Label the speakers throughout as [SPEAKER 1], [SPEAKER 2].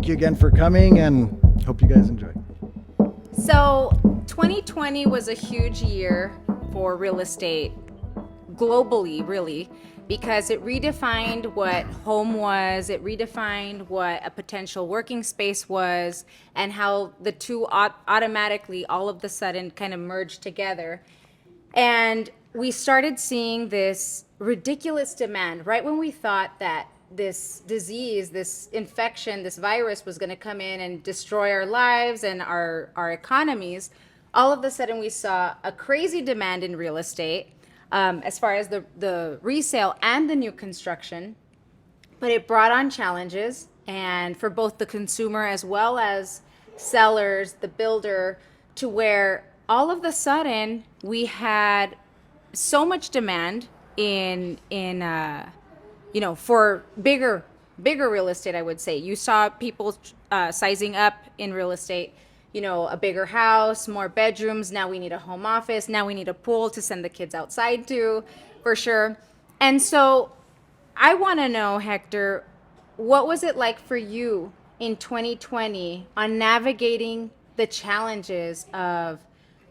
[SPEAKER 1] thank you again for coming, and hope you guys enjoy.
[SPEAKER 2] So, 2020 was a huge year for real estate globally, really, because it redefined what home was, it redefined what a potential working space was, and how the two automatically, all of the sudden, kind of merged together. And we started seeing this ridiculous demand right when we thought that this disease, this infection, this virus was going to come in and destroy our lives and our economies. All of a sudden, we saw a crazy demand in real estate as far as the resale and the new construction. But it brought on challenges, and for both the consumer as well as sellers, the builder, to where all of the sudden we had so much demand in for bigger real estate. I would say you saw people sizing up in real estate, a bigger house, more bedrooms. Now we need a home office. Now we need a pool to send the kids outside to, for sure. And so I want to know, Hector, what was it like for you in 2020 on navigating the challenges of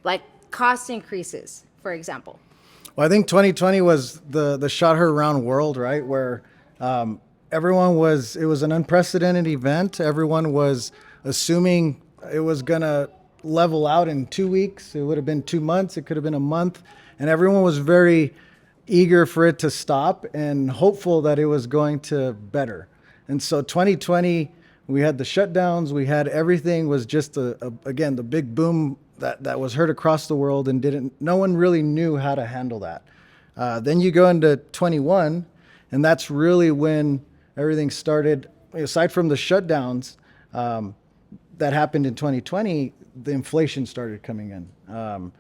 [SPEAKER 2] like cost increases, for example?
[SPEAKER 1] Well, I think 2020 was the shot her around world, right? Where it was an unprecedented event. Everyone was assuming it was going to level out in 2 weeks. It would have been 2 months. It could have been a month. And everyone was very eager for it to stop and hopeful that it was going to better. And so 2020, we had the shutdowns. We had everything was just, again, the big boom that was heard across the world, and no one really knew how to handle that. Then you go into 21, and that's really when everything started. Aside from the shutdowns that happened in 2020, the inflation started coming in.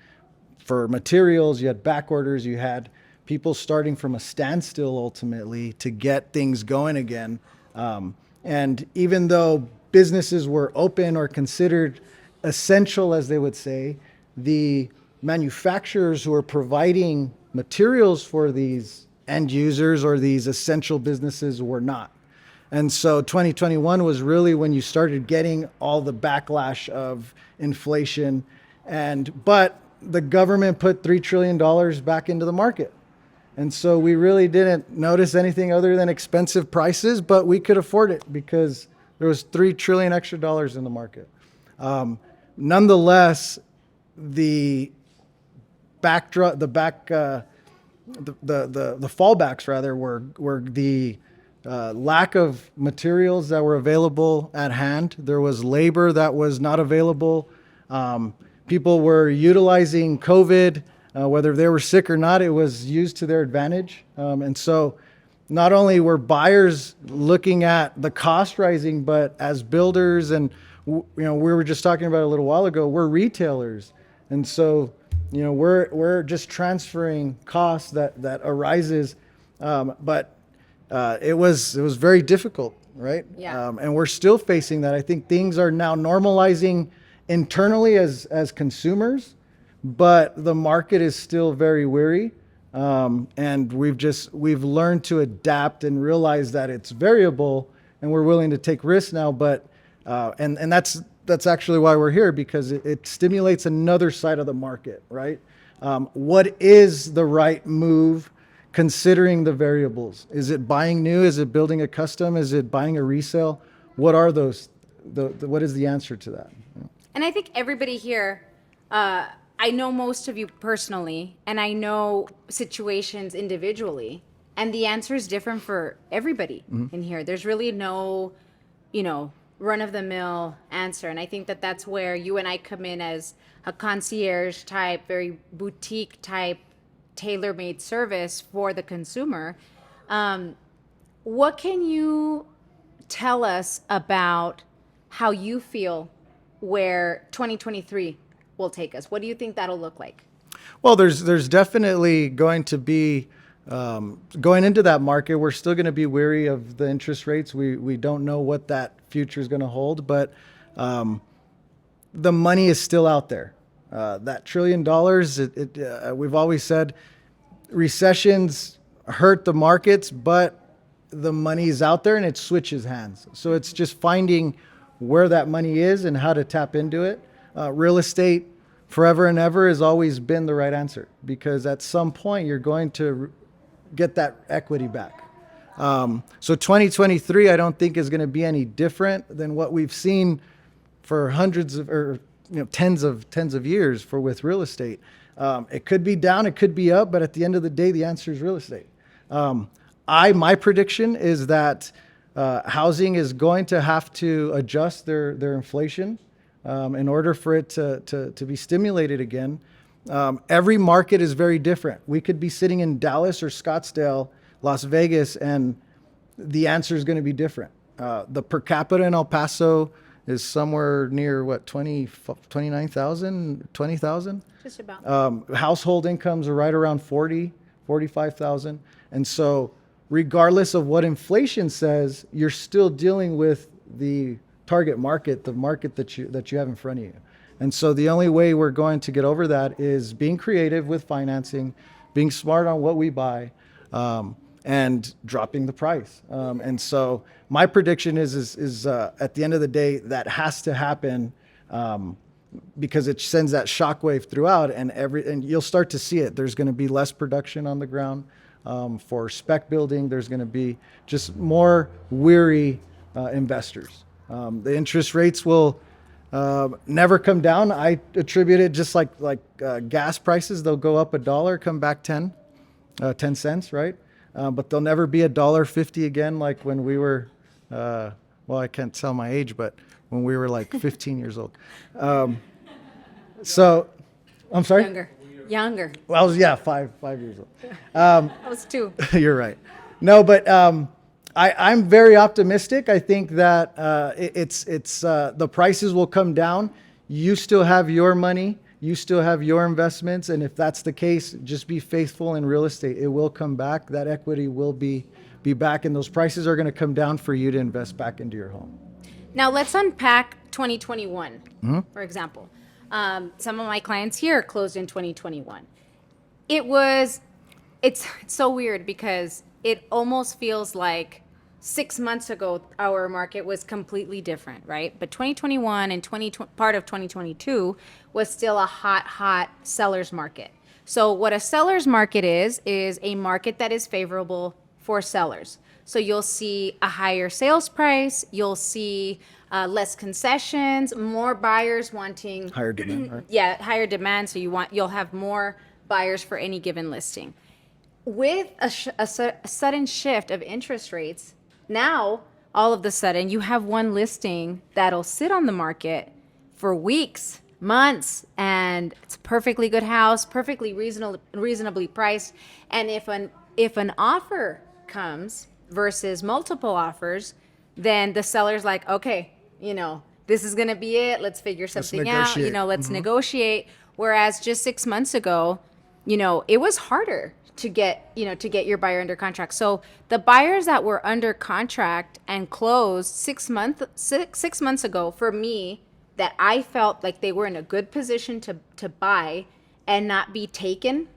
[SPEAKER 1] For materials, you had back orders, you had people starting from a standstill ultimately to get things going again. And even though businesses were open or considered essential, as they would say, the manufacturers who are providing materials for these end users or these essential businesses were not. And so 2021 was really when you started getting all the backlash of inflation. But the government put $3 trillion back into the market. And so we really didn't notice anything other than expensive prices, but we could afford it because there was $3 trillion extra dollars in the market. Nonetheless, the fallbacks rather were the lack of materials that were available at hand. There was labor that was not available. People were utilizing COVID, whether they were sick or not. It was used to their advantage, and so not only were buyers looking at the cost rising, but as builders and we were just talking about a little while ago, we're retailers. And so, we're just transferring costs that arises. But it was very difficult, right?
[SPEAKER 2] Yeah.
[SPEAKER 1] And we're still facing that. I think things are now normalizing internally as consumers, but the market is still very weary. And we've learned to adapt and realize that it's variable, and we're willing to take risks now, but and that's actually why we're here, because it stimulates another side of the market, right? What is the right move considering the variables? Is it buying new? Is it building a custom? Is it buying a resale? What are those? What is the answer to that?
[SPEAKER 2] And I think everybody here, I know most of you personally, and I know situations individually, and the answer is different for everybody in here. There's really no, run-of-the-mill answer. And I think that that's where you and I come in as a concierge type, very boutique type, tailor-made service for the consumer. What can you tell us about how you feel where 2023 will take us? What do you think that'll look like?
[SPEAKER 1] Well, there's definitely going to be going into that market. We're still going to be wary of the interest rates. We don't know what that future is going to hold, but the money is still out there. That $1 trillion, we've always said recessions hurt the markets, but the money is out there and it switches hands. So it's just finding where that money is and how to tap into it. Real estate forever and ever has always been the right answer, because at some point you're going to get that equity back. So 2023, I don't think is going to be any different than what we've seen for hundreds of, or tens of years with real estate. It could be down, it could be up, but at the end of the day, the answer is real estate. My prediction is that housing is going to have to adjust their inflation in order for it to be stimulated again. Every market is very different. We could be sitting in Dallas or Scottsdale, Las Vegas, and the answer is going to be different. The per capita in El Paso is somewhere near 29,000, 20,000.
[SPEAKER 2] Just about.
[SPEAKER 1] Household incomes are right around 45,000. And so regardless of what inflation says, you're still dealing with the target market, the market that you have in front of you. And so the only way we're going to get over that is being creative with financing, being smart on what we buy, and dropping the price. And so my prediction is at the end of the day, that has to happen, because it sends that shockwave throughout, and you'll start to see it. There's going to be less production on the ground for spec building. There's going to be just more weary investors. The interest rates will never come down. I attribute it just like gas prices. They'll go up $1, come back 10 cents, right? But they'll never be $1.50 again, like when we were, well, I can't tell my age, but when we were like 15 years old. So, I'm sorry?
[SPEAKER 2] Younger.
[SPEAKER 1] Well, I was, 5 years old.
[SPEAKER 2] I was 2.
[SPEAKER 1] You're right. No, but I'm very optimistic. I think that it's the prices will come down. You still have your money. You still have your investments. And if that's the case, just be faithful in real estate. It will come back. That equity will be back, and those prices are going to come down for you to invest back into your home.
[SPEAKER 2] Now let's unpack 2021, for example. Some of my clients here closed in 2021. It's so weird because it almost feels like 6 months ago, our market was completely different, right? But 2021 and part of 2022 was still a hot seller's market. So what a seller's market is a market that is favorable for sellers. So you'll see a higher sales price, you'll see less concessions, more buyers wanting
[SPEAKER 1] Higher demand, right?
[SPEAKER 2] Yeah, higher demand. So you'll have more buyers for any given listing. With a sudden shift of interest rates, now all of a sudden you have one listing that'll sit on the market for weeks, months, and it's a perfectly good house, perfectly reasonably priced. And if an offer comes versus multiple offers, then the seller's like, okay, this is going to be it. Let's figure something out. Let's negotiate. Whereas just 6 months ago, it was harder to get your buyer under contract. So the buyers that were under contract and closed 6 months ago, for me, that I felt like they were in a good position to buy and not be taken,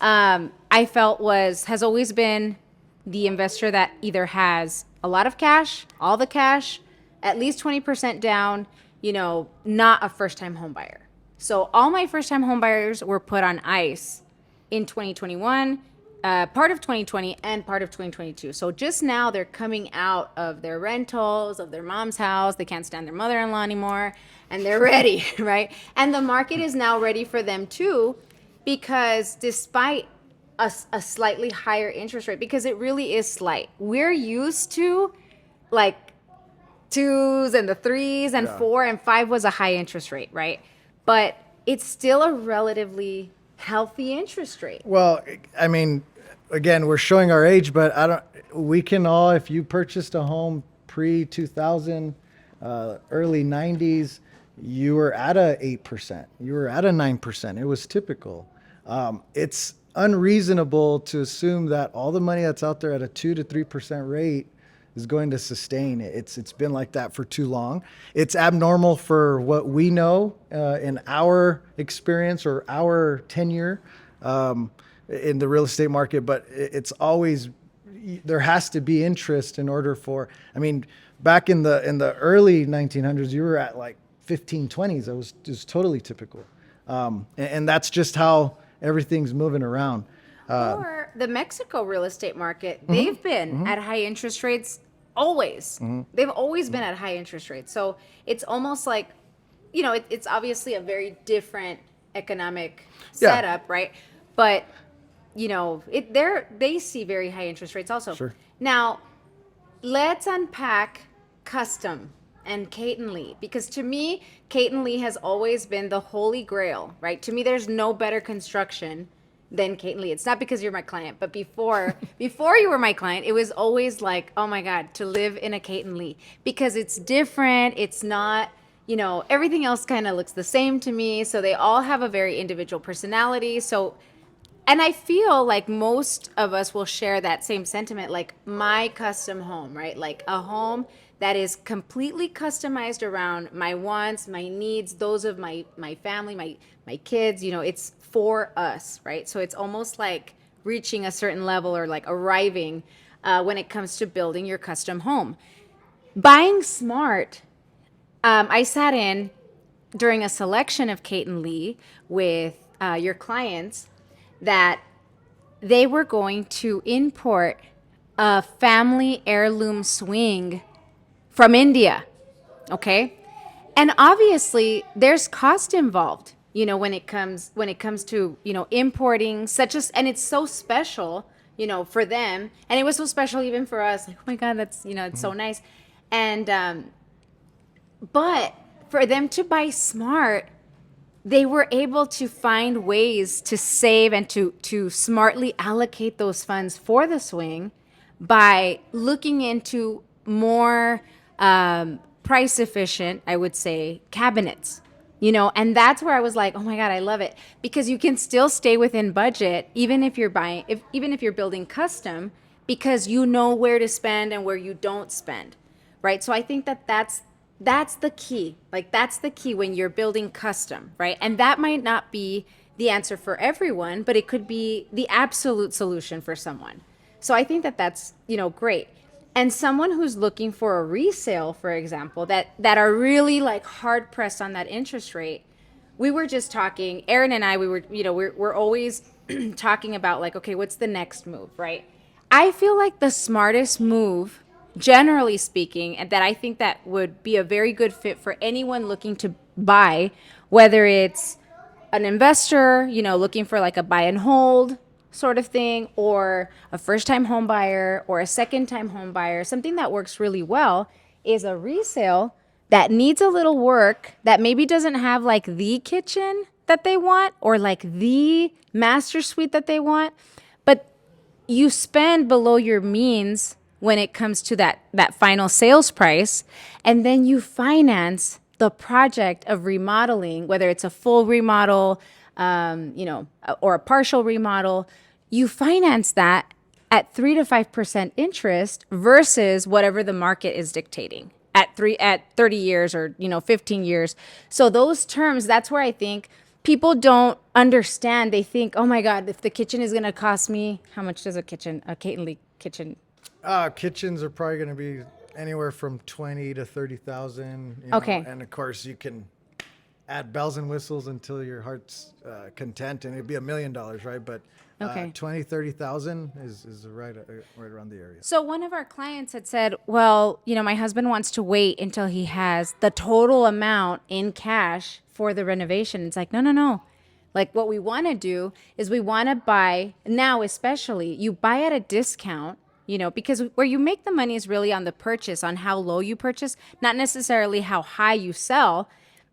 [SPEAKER 2] I felt has always been the investor that either has a lot of cash, all the cash, at least 20% down, not a first-time home buyer. So all my first-time home buyers were put on ice in 2021, part of 2020 and part of 2022. So just now they're coming out of their rentals, of their mom's house. They can't stand their mother-in-law anymore, and they're ready, right? And the market is now ready for them too, because despite a slightly higher interest rate, because it really is slight. We're used to like 2s and the 3s and 4 and 5 was a high interest rate, right? But it's still a relatively healthy interest rate.
[SPEAKER 1] Well, I mean, again, we're showing our age, but we can all, if you purchased a home pre-2000, early 90s, you were at a 8%, you were at a 9%. It was typical. It's unreasonable to assume that all the money that's out there at a 2 to 3% rate is going to sustain it. It's been like that for too long. It's abnormal for what we know in our experience or our tenure in the real estate market, but it's always, there has to be interest in order for, I mean, back in the early 1900s, you were at like 15, 20s. It was totally typical. And that's just how everything's moving around.
[SPEAKER 2] Or the Mexico real estate market, they've been at high interest rates always. They've always been at high interest rates. So it's almost like, it's obviously a very different economic
[SPEAKER 1] Yeah.
[SPEAKER 2] setup, right? But, they see very high interest rates also.
[SPEAKER 1] Sure.
[SPEAKER 2] Now, let's unpack custom and Kayton Lee, because to me, Kayton Lee has always been the holy grail, right? To me, there's no better construction than Kayton Lee. It's not because you're my client, but before you were my client, it was always like, oh my God, to live in a Kayton Lee, because it's different. It's not, everything else kind of looks the same to me. So they all have a very individual personality. So, and I feel like most of us will share that same sentiment, like my custom home, right? Like a home that is completely customized around my wants, my needs, those of my family, my kids, it's for us, right? So it's almost like reaching a certain level or like arriving when it comes to building your custom home. Buying smart, I sat in during a selection of Kayton Lee with your clients that they were going to import a family heirloom swing from India, okay? And obviously there's cost involved, when it comes to, importing and it's so special, for them. And it was so special even for us, like, oh my God, that's, it's so nice. And, but for them to buy smart, they were able to find ways to save and to smartly allocate those funds for the swing by looking into more price efficient, I would say, cabinets. And that's where I was like, oh my God, I love it, because you can still stay within budget even if you're even if you're building custom, because you know where to spend and where you don't spend, right? So I think that's the key. Like that's the key when you're building custom, right? And that might not be the answer for everyone, but it could be the absolute solution for someone. So I think that's, great. And someone who's looking for a resale, for example, that are really like hard pressed on that interest rate. We were just talking, Aaron and I, we're always talking about like, okay, what's the next move, right? I feel like the smartest move, generally speaking, and that I think that would be a very good fit for anyone looking to buy, whether it's an investor, looking for like a buy and hold sort of thing, or a first-time home buyer or a second-time home buyer, something that works really well is a resale that needs a little work, that maybe doesn't have like the kitchen that they want or like the master suite that they want, but you spend below your means when it comes to that final sales price, and then you finance the project of remodeling, whether it's a full remodel, or a partial remodel. You finance that at 3 to 5% interest versus whatever the market is dictating at 30 years or 15 years. So those terms, that's where I think people don't understand. They think, oh my God, if the kitchen is going to cost me, how much does a Kayton Lee kitchen?
[SPEAKER 1] Kitchens are probably going to be anywhere from 20 to 30,000.
[SPEAKER 2] Okay.
[SPEAKER 1] And of course you can add bells and whistles until your heart's content, and it'd be $1 million, right? But
[SPEAKER 2] Okay.
[SPEAKER 1] 20, 30,000 is right around the area.
[SPEAKER 2] So one of our clients had said, well, my husband wants to wait until he has the total amount in cash for the renovation. It's like, no. Like what we want to do is we want to buy now, especially you buy at a discount, because where you make the money is really on the purchase, on how low you purchase, not necessarily how high you sell,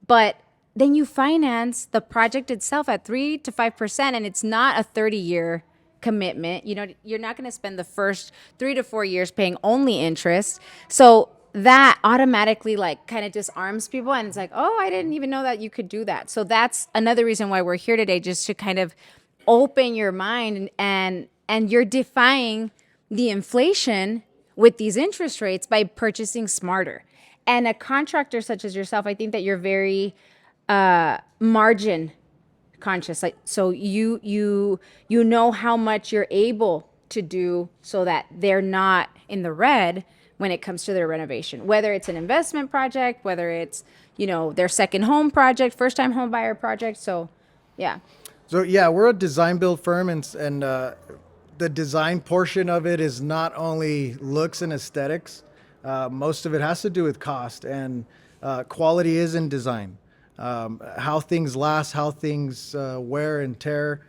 [SPEAKER 2] but then you finance the project itself at 3 to 5%, and it's not a 30-year commitment. You're not going to spend the first 3 to 4 years paying only interest. So that automatically like kind of disarms people, and it's like, oh, I didn't even know that you could do that. So that's another reason why we're here today, just to kind of open your mind, and you're defying the inflation with these interest rates by purchasing smarter. And a contractor such as yourself, I think that you're very margin conscious. Like, so you know how much you're able to do so that they're not in the red when it comes to their renovation, whether it's an investment project, whether it's, their second home project, first time home buyer project. So, yeah.
[SPEAKER 1] So yeah, we're a design build firm, and the design portion of it is not only looks and aesthetics. Most of it has to do with cost, and quality is in design. How things last, how things wear and tear.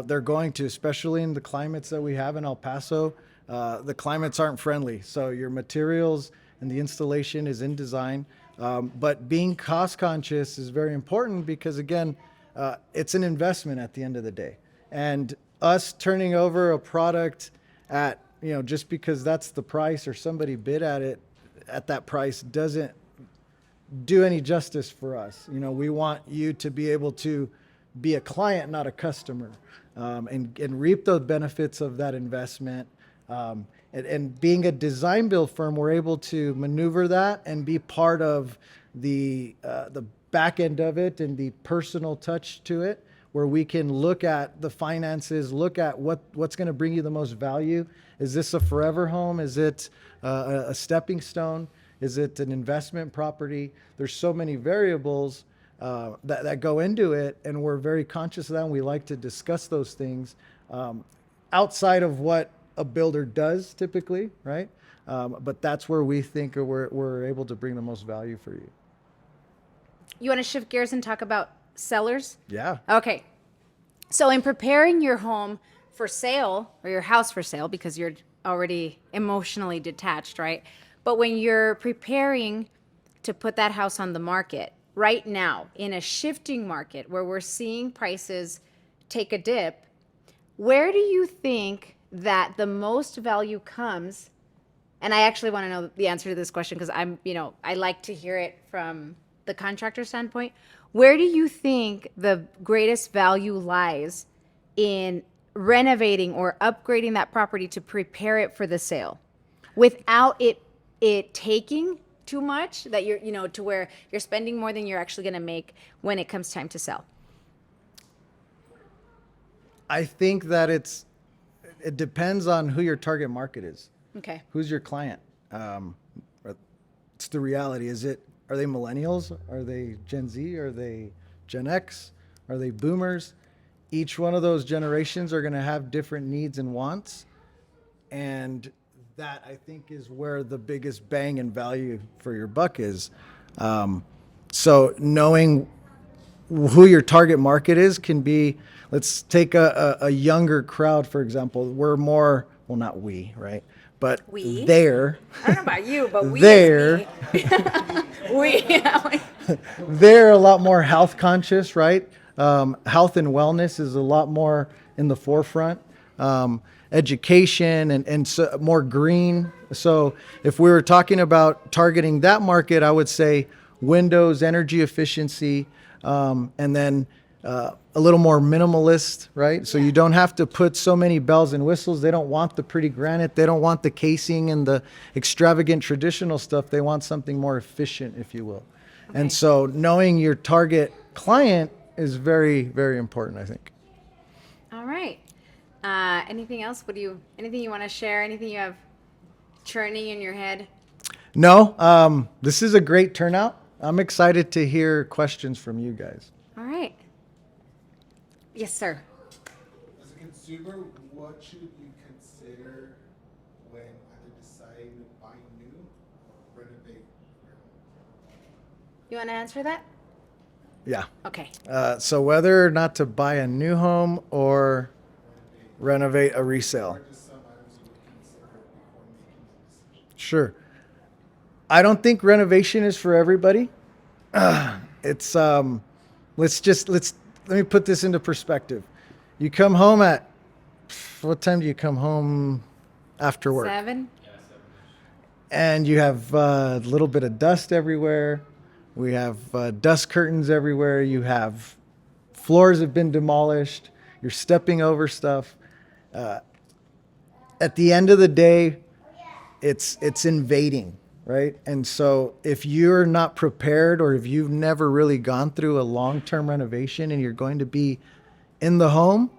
[SPEAKER 1] They're going to, especially in the climates that we have in El Paso. The climates aren't friendly, so your materials and the installation is in design. But being cost conscious is very important because, again, it's an investment at the end of the day. And us turning over a product at, just because that's the price or somebody bid at it at that price doesn't do any justice for us. We want you to be able to be a client, not a customer, and reap the benefits of that investment. And being a design build firm, we're able to maneuver that and be part of the back end of it and the personal touch to it, where we can look at the finances, look at what's going to bring you the most value. Is this a forever home? Is it a stepping stone? Is it an investment property? There's so many variables that go into it, and we're very conscious of that, and we like to discuss those things outside of what a builder does typically, right? But that's where we think we're able to bring the most value for you.
[SPEAKER 2] You want to shift gears and talk about sellers?
[SPEAKER 1] Yeah.
[SPEAKER 2] Okay. So in preparing your home for sale, or your house for sale, because you're already emotionally detached, right? But when you're preparing to put that house on the market right now in a shifting market where we're seeing prices take a dip, where do you think that the most value comes? And I actually want to know the answer to this question because I like to hear it from the contractor standpoint. Where do you think the greatest value lies in renovating or upgrading that property to prepare it for the sale without it taking too much that you're, to where you're spending more than you're actually going to make when it comes time to sell?
[SPEAKER 1] I think that it depends on who your target market is.
[SPEAKER 2] Okay.
[SPEAKER 1] Who's your client? It's the reality. Are they millennials? Are they Gen Z? Are they Gen X? Are they boomers? Each one of those generations are going to have different needs and wants. And that, I think, is where the biggest bang and value for your buck is. So knowing who your target market is can be, let's take a younger crowd, for example. We're more, well, not we, right? But
[SPEAKER 2] we?
[SPEAKER 1] they're.
[SPEAKER 2] I don't know about you, but we.
[SPEAKER 1] They're.
[SPEAKER 2] We.
[SPEAKER 1] They're a lot more health conscious, right? Health and wellness is a lot more in the forefront. Education and so more green. So if we were talking about targeting that market, I would say windows, energy efficiency, and then a little more minimalist, right? So you don't have to put so many bells and whistles. They don't want the pretty granite. They don't want the casing and the extravagant traditional stuff. They want something more efficient, if you will. Okay. And so knowing your target client is very, very important, I think.
[SPEAKER 2] All right. Anything else? Anything you want to share? Anything you have churning in your head?
[SPEAKER 1] No. This is a great turnout. I'm excited to hear questions from you guys.
[SPEAKER 2] All right. Yes, sir.
[SPEAKER 3] As a consumer, what should you consider when either deciding to buy new or renovate your home?
[SPEAKER 2] You want to answer that?
[SPEAKER 1] Yeah.
[SPEAKER 2] Okay.
[SPEAKER 1] So whether or not to buy a new home or renovate a resale.
[SPEAKER 3] What are just some items you would consider before making that decision?
[SPEAKER 1] Sure. I don't think renovation is for everybody. It's let me put this into perspective. You come home at what time do you come home after work?
[SPEAKER 2] 7.
[SPEAKER 1] And you have a little bit of dust everywhere. We have dust curtains everywhere. You have floors have been demolished. You're stepping over stuff. At the end of the day, it's invading, right? And so if you're not prepared, or if you've never really gone through a long-term renovation and you're going to be in the home,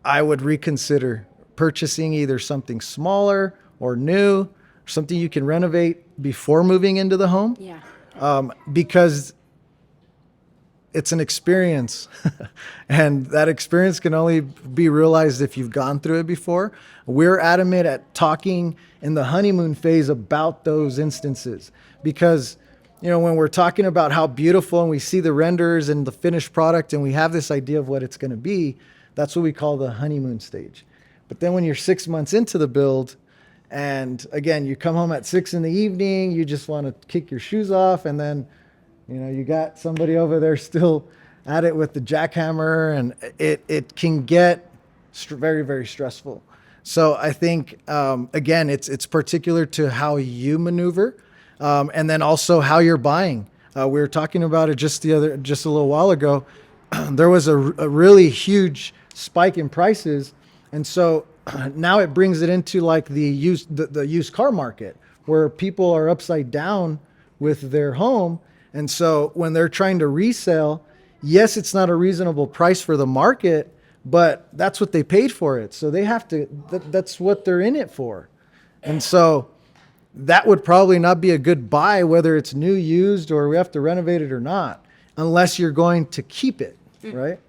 [SPEAKER 1] I would reconsider purchasing either something smaller or new, something you can renovate before moving into the home.
[SPEAKER 2] Yeah.
[SPEAKER 1] Because it's an experience and that experience can only be realized if you've gone through it before. We're adamant at talking in the honeymoon phase about those instances because, you know, when we're talking about how beautiful and we see the renders and the finished product and we have this idea of what it's going to be, that's what we call the honeymoon stage. But then when you're 6 months into the build, and again, you come home at 6 p.m, you just want to kick your shoes off, and then, you know, you got somebody over there still at it with the jackhammer, and it can get very, very stressful. So I think, again, it's particular to how you maneuver, and then also how you're buying. We were talking about it just a little while ago. There was a really huge spike in prices, and so now it brings it into like the used car market where people are upside down with their home. And so when they're trying to resell, yes, it's not a reasonable price for the market, but that's what they paid for it. So they have to, that's what they're in it for. And so that would probably not be a good buy, whether it's new, used, or we have to renovate it or not, unless you're going to keep it, right?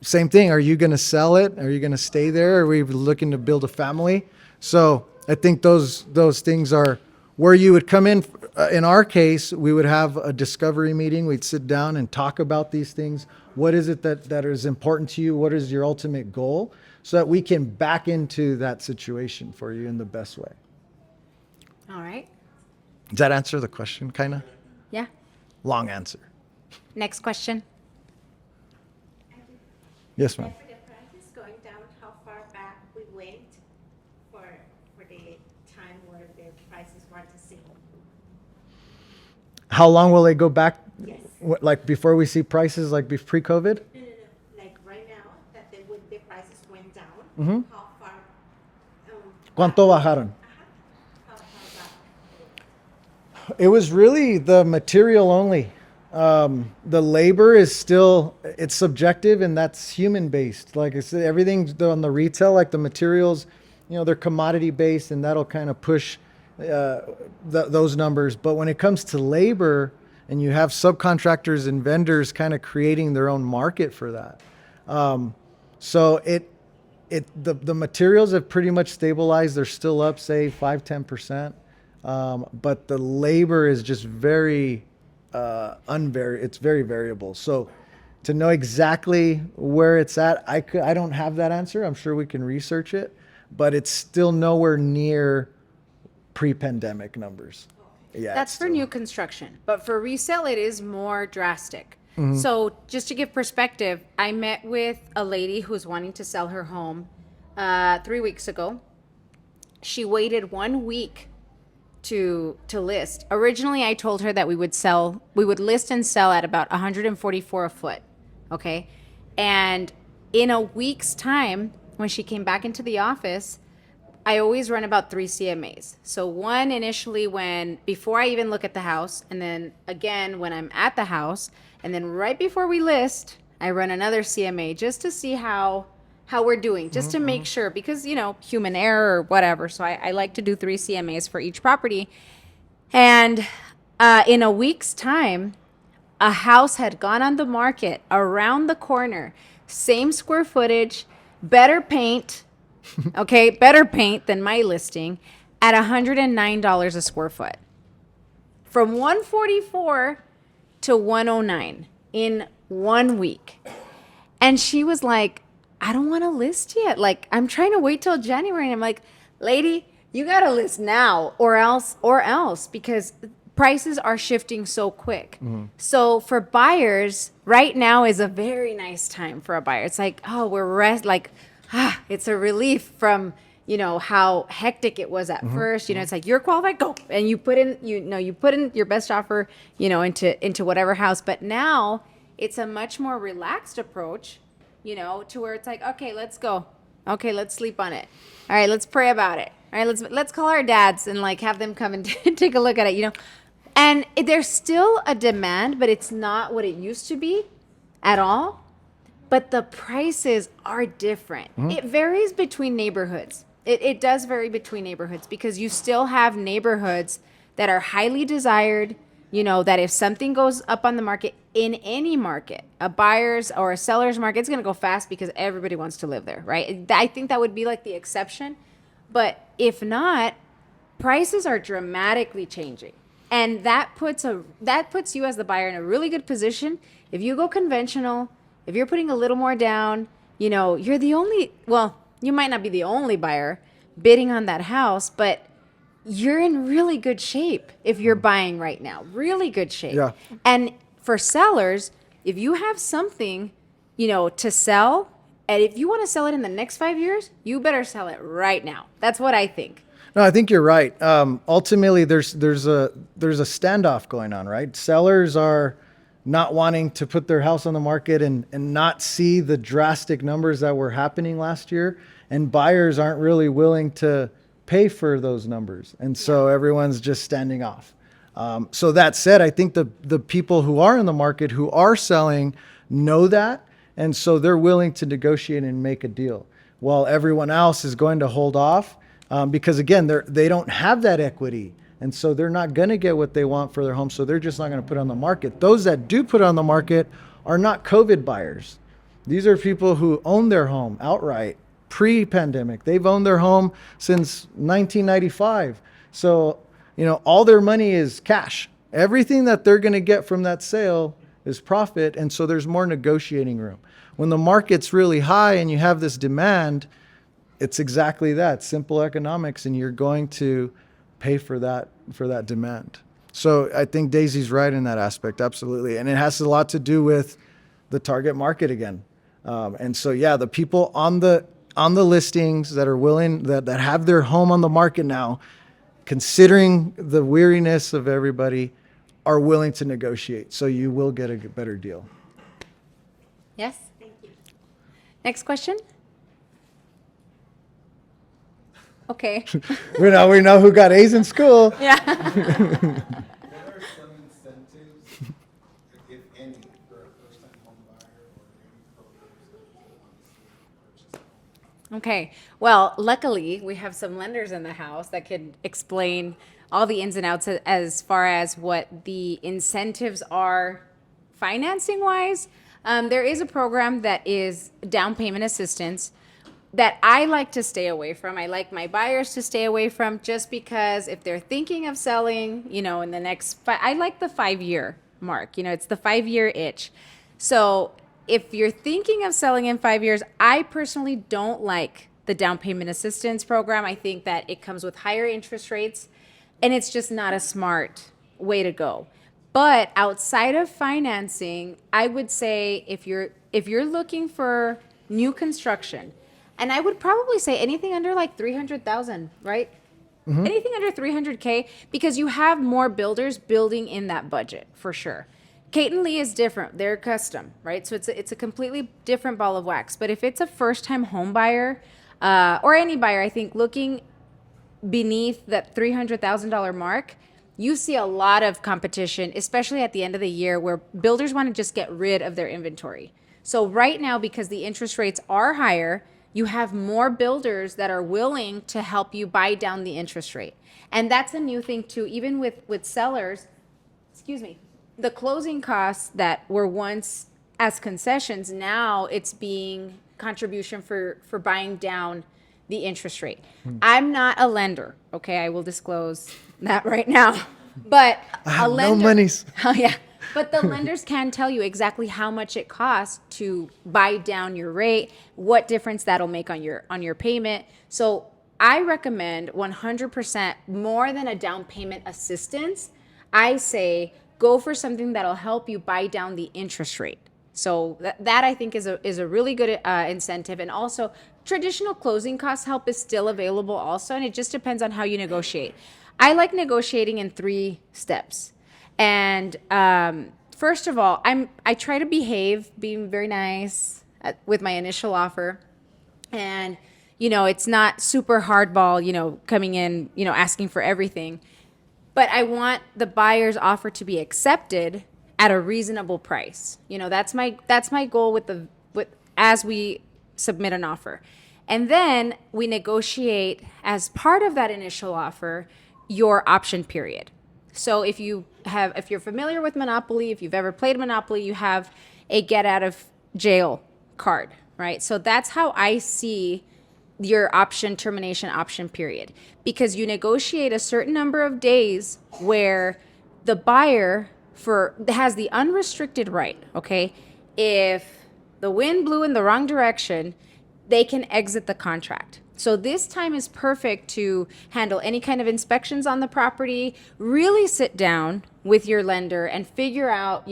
[SPEAKER 1] Same thing. Are you going to sell it? Are you going to stay there? Are we looking to build a family? So I think those things are where you would come in. In our case, we would have a discovery meeting. We'd sit down and talk about these things. What is it that is important to you? What is your ultimate goal? So that we can back into that situation for you in the best way.
[SPEAKER 2] All right.
[SPEAKER 1] Does that answer the question, kind of?
[SPEAKER 2] Yeah.
[SPEAKER 1] Long answer.
[SPEAKER 2] Next question.
[SPEAKER 1] Yes, ma'am.
[SPEAKER 4] For the prices going down, how far back we went for the time where the prices were the same?
[SPEAKER 1] How long will they go back?
[SPEAKER 4] Yes.
[SPEAKER 1] Like before we see prices like pre-COVID?
[SPEAKER 4] No. Like right now, that the prices went down,
[SPEAKER 1] Mhm.
[SPEAKER 4] how far?
[SPEAKER 1] ¿Cuánto bajaron?
[SPEAKER 4] How back?
[SPEAKER 1] It was really the material only. The labor is still, it's subjective and that's human based. Like I said, everything's on the retail, like the materials, you know, they're commodity based and that'll kind of push those numbers. But when it comes to labor and you have subcontractors and vendors kind of creating their own market for that. So the materials have pretty much stabilized. They're still up, say 5-10%. But the labor is just very, it's very variable. So to know exactly where it's at, I don't have that answer. I'm sure we can research it, but it's still nowhere near pre-pandemic numbers. Yeah,
[SPEAKER 2] That's for new construction, but for resale, it is more drastic. So just to give perspective, I met with a lady who's wanting to sell her home 3 weeks ago. She waited 1 week to list. Originally, I told her that we would list and sell at about 144 a foot. Okay. And in a week's time, when she came back into the office, I always run about 3 CMAs. So one initially before I even look at the house, and then again when I'm at the house, and then right before we list, I run another CMA just to see how we're doing, just to make sure, because, you know, human error or whatever. So I like to do 3 CMAs for each property. And in a week's time, a house had gone on the market around the corner, same square footage, better paint, okay, better paint than my listing, at $109 a square foot. From 144 to 109 in 1 week. And she was like, I don't want to list yet. Like, I'm trying to wait till January. And I'm like, lady, you got to list now or else, because prices are shifting so quick. So for buyers, right now is a very nice time for a buyer. It's like, oh, it's a relief from, you know, how hectic it was at first. You know, it's like, you're qualified, go. And you put in your best offer, you know, into whatever house. But now it's a much more relaxed approach, you know, to where it's like, okay, let's go. Okay, let's sleep on it. All right, let's pray about it. All right, let's call our dads and like have them come and take a look at it, you know. And there's still a demand, but it's not what it used to be at all. but the prices are different. It varies between neighborhoods. It does vary between neighborhoods because you still have neighborhoods that are highly desired, that if something goes up on the market in any market, a buyer's or a seller's market, it's going to go fast because everybody wants to live there, right? I think that would be like the exception. But if not, prices are dramatically changing. And that puts you as the buyer in a really good position. If you go conventional, if you're putting a little more down, you're the only, well, you might not be the only buyer bidding on that house, but you're in really good shape if you're buying right now. Really good shape.
[SPEAKER 1] Yeah.
[SPEAKER 2] And for sellers, if you have something, to sell, and if you want to sell it in the next 5 years, you better sell it right now. That's what I think.
[SPEAKER 1] No, I think you're right. Ultimately, there's a standoff going on, right? Sellers are not wanting to put their house on the market and not see the drastic numbers that were happening last year, and buyers aren't really willing to pay for those numbers, and so everyone's just standing off. So that said, I think the people who are in the market who are selling know that, and so they're willing to negotiate and make a deal, while everyone else is going to hold off. Because again, they don't have that equity, and so they're not going to get what they want for their home, so they're just not going to put it on the market. Those that do put it on the market are not COVID buyers. These are people who own their home outright pre-pandemic. They've owned their home since 1995. So, all their money is cash. Everything that they're going to get from that sale is profit, and so there's more negotiating room. When the market's really high and you have this demand, it's exactly that, simple economics, and you're going to pay for that demand. So I think Daisy's right in that aspect, absolutely. And it has a lot to do with the target market again. And so, the people on the listings that are willing, that have their home on the market now, considering the weariness of everybody, are willing to negotiate. So you will get a better deal.
[SPEAKER 2] Yes? Thank you. Next question? Okay.
[SPEAKER 1] we know who got A's in school.
[SPEAKER 2] Yeah.
[SPEAKER 3] What are some incentives, if any, for a first-time home buyer or any programs that people want to see purchase a home?
[SPEAKER 2] Okay. Well, luckily, we have some lenders in the house that could explain all the ins and outs as far as what the incentives are financing-wise. There is a program that is down payment assistance that I like to stay away from. I like my buyers to stay away from, just because if they're thinking of selling, in the next I like the 5-year mark. It's the 5-year itch. So if you're thinking of selling in 5 years, I personally don't like the down payment assistance program. I think that it comes with higher interest rates, and it's just not a smart way to go. But outside of financing, I would say if you're looking for new construction, and I would probably say anything under like 300,000, right? Mm-hmm. Anything under 300K, because you have more builders building in that budget for sure. Kayton Lee is different. They're custom, right? So it's a completely different ball of wax. But if it's a first-time home buyer or any buyer, I think looking beneath that $300,000 mark, you see a lot of competition, especially at the end of the year, where builders want to just get rid of their inventory. So right now, because the interest rates are higher, you have more builders that are willing to help you buy down the interest rate. And that's a new thing too, even with sellers, the closing costs that were once as concessions, now it's being contribution for buying down the interest rate. I'm not a lender, okay? I will disclose that right now. But
[SPEAKER 1] I have
[SPEAKER 2] a lender,
[SPEAKER 1] no monies.
[SPEAKER 2] Oh yeah. But the lenders can tell you exactly how much it costs to buy down your rate, what difference that'll make on your payment. So I recommend 100% more than a down payment assistance. I say go for something that'll help you buy down the interest rate. So that I think is a really good incentive. And also traditional closing cost help is still available also, and it just depends on how you negotiate. I like negotiating in 3 steps. And first of all, I try to behave, being very nice with my initial offer. And, it's not super hardball, coming in, asking for everything. But I want the buyer's offer to be accepted at a reasonable price. That's my goal with as we submit an offer. And then we negotiate as part of that initial offer your option period. So if you're familiar with Monopoly, if you've ever played Monopoly, you have a get out of jail card, right? So that's how I see your termination option period, because you negotiate a certain number of days where the buyer has the unrestricted right, okay? If the wind blew in the wrong direction, they can exit the contract. So this time is perfect to handle any kind of inspections on the property, really sit down with your lender and figure out,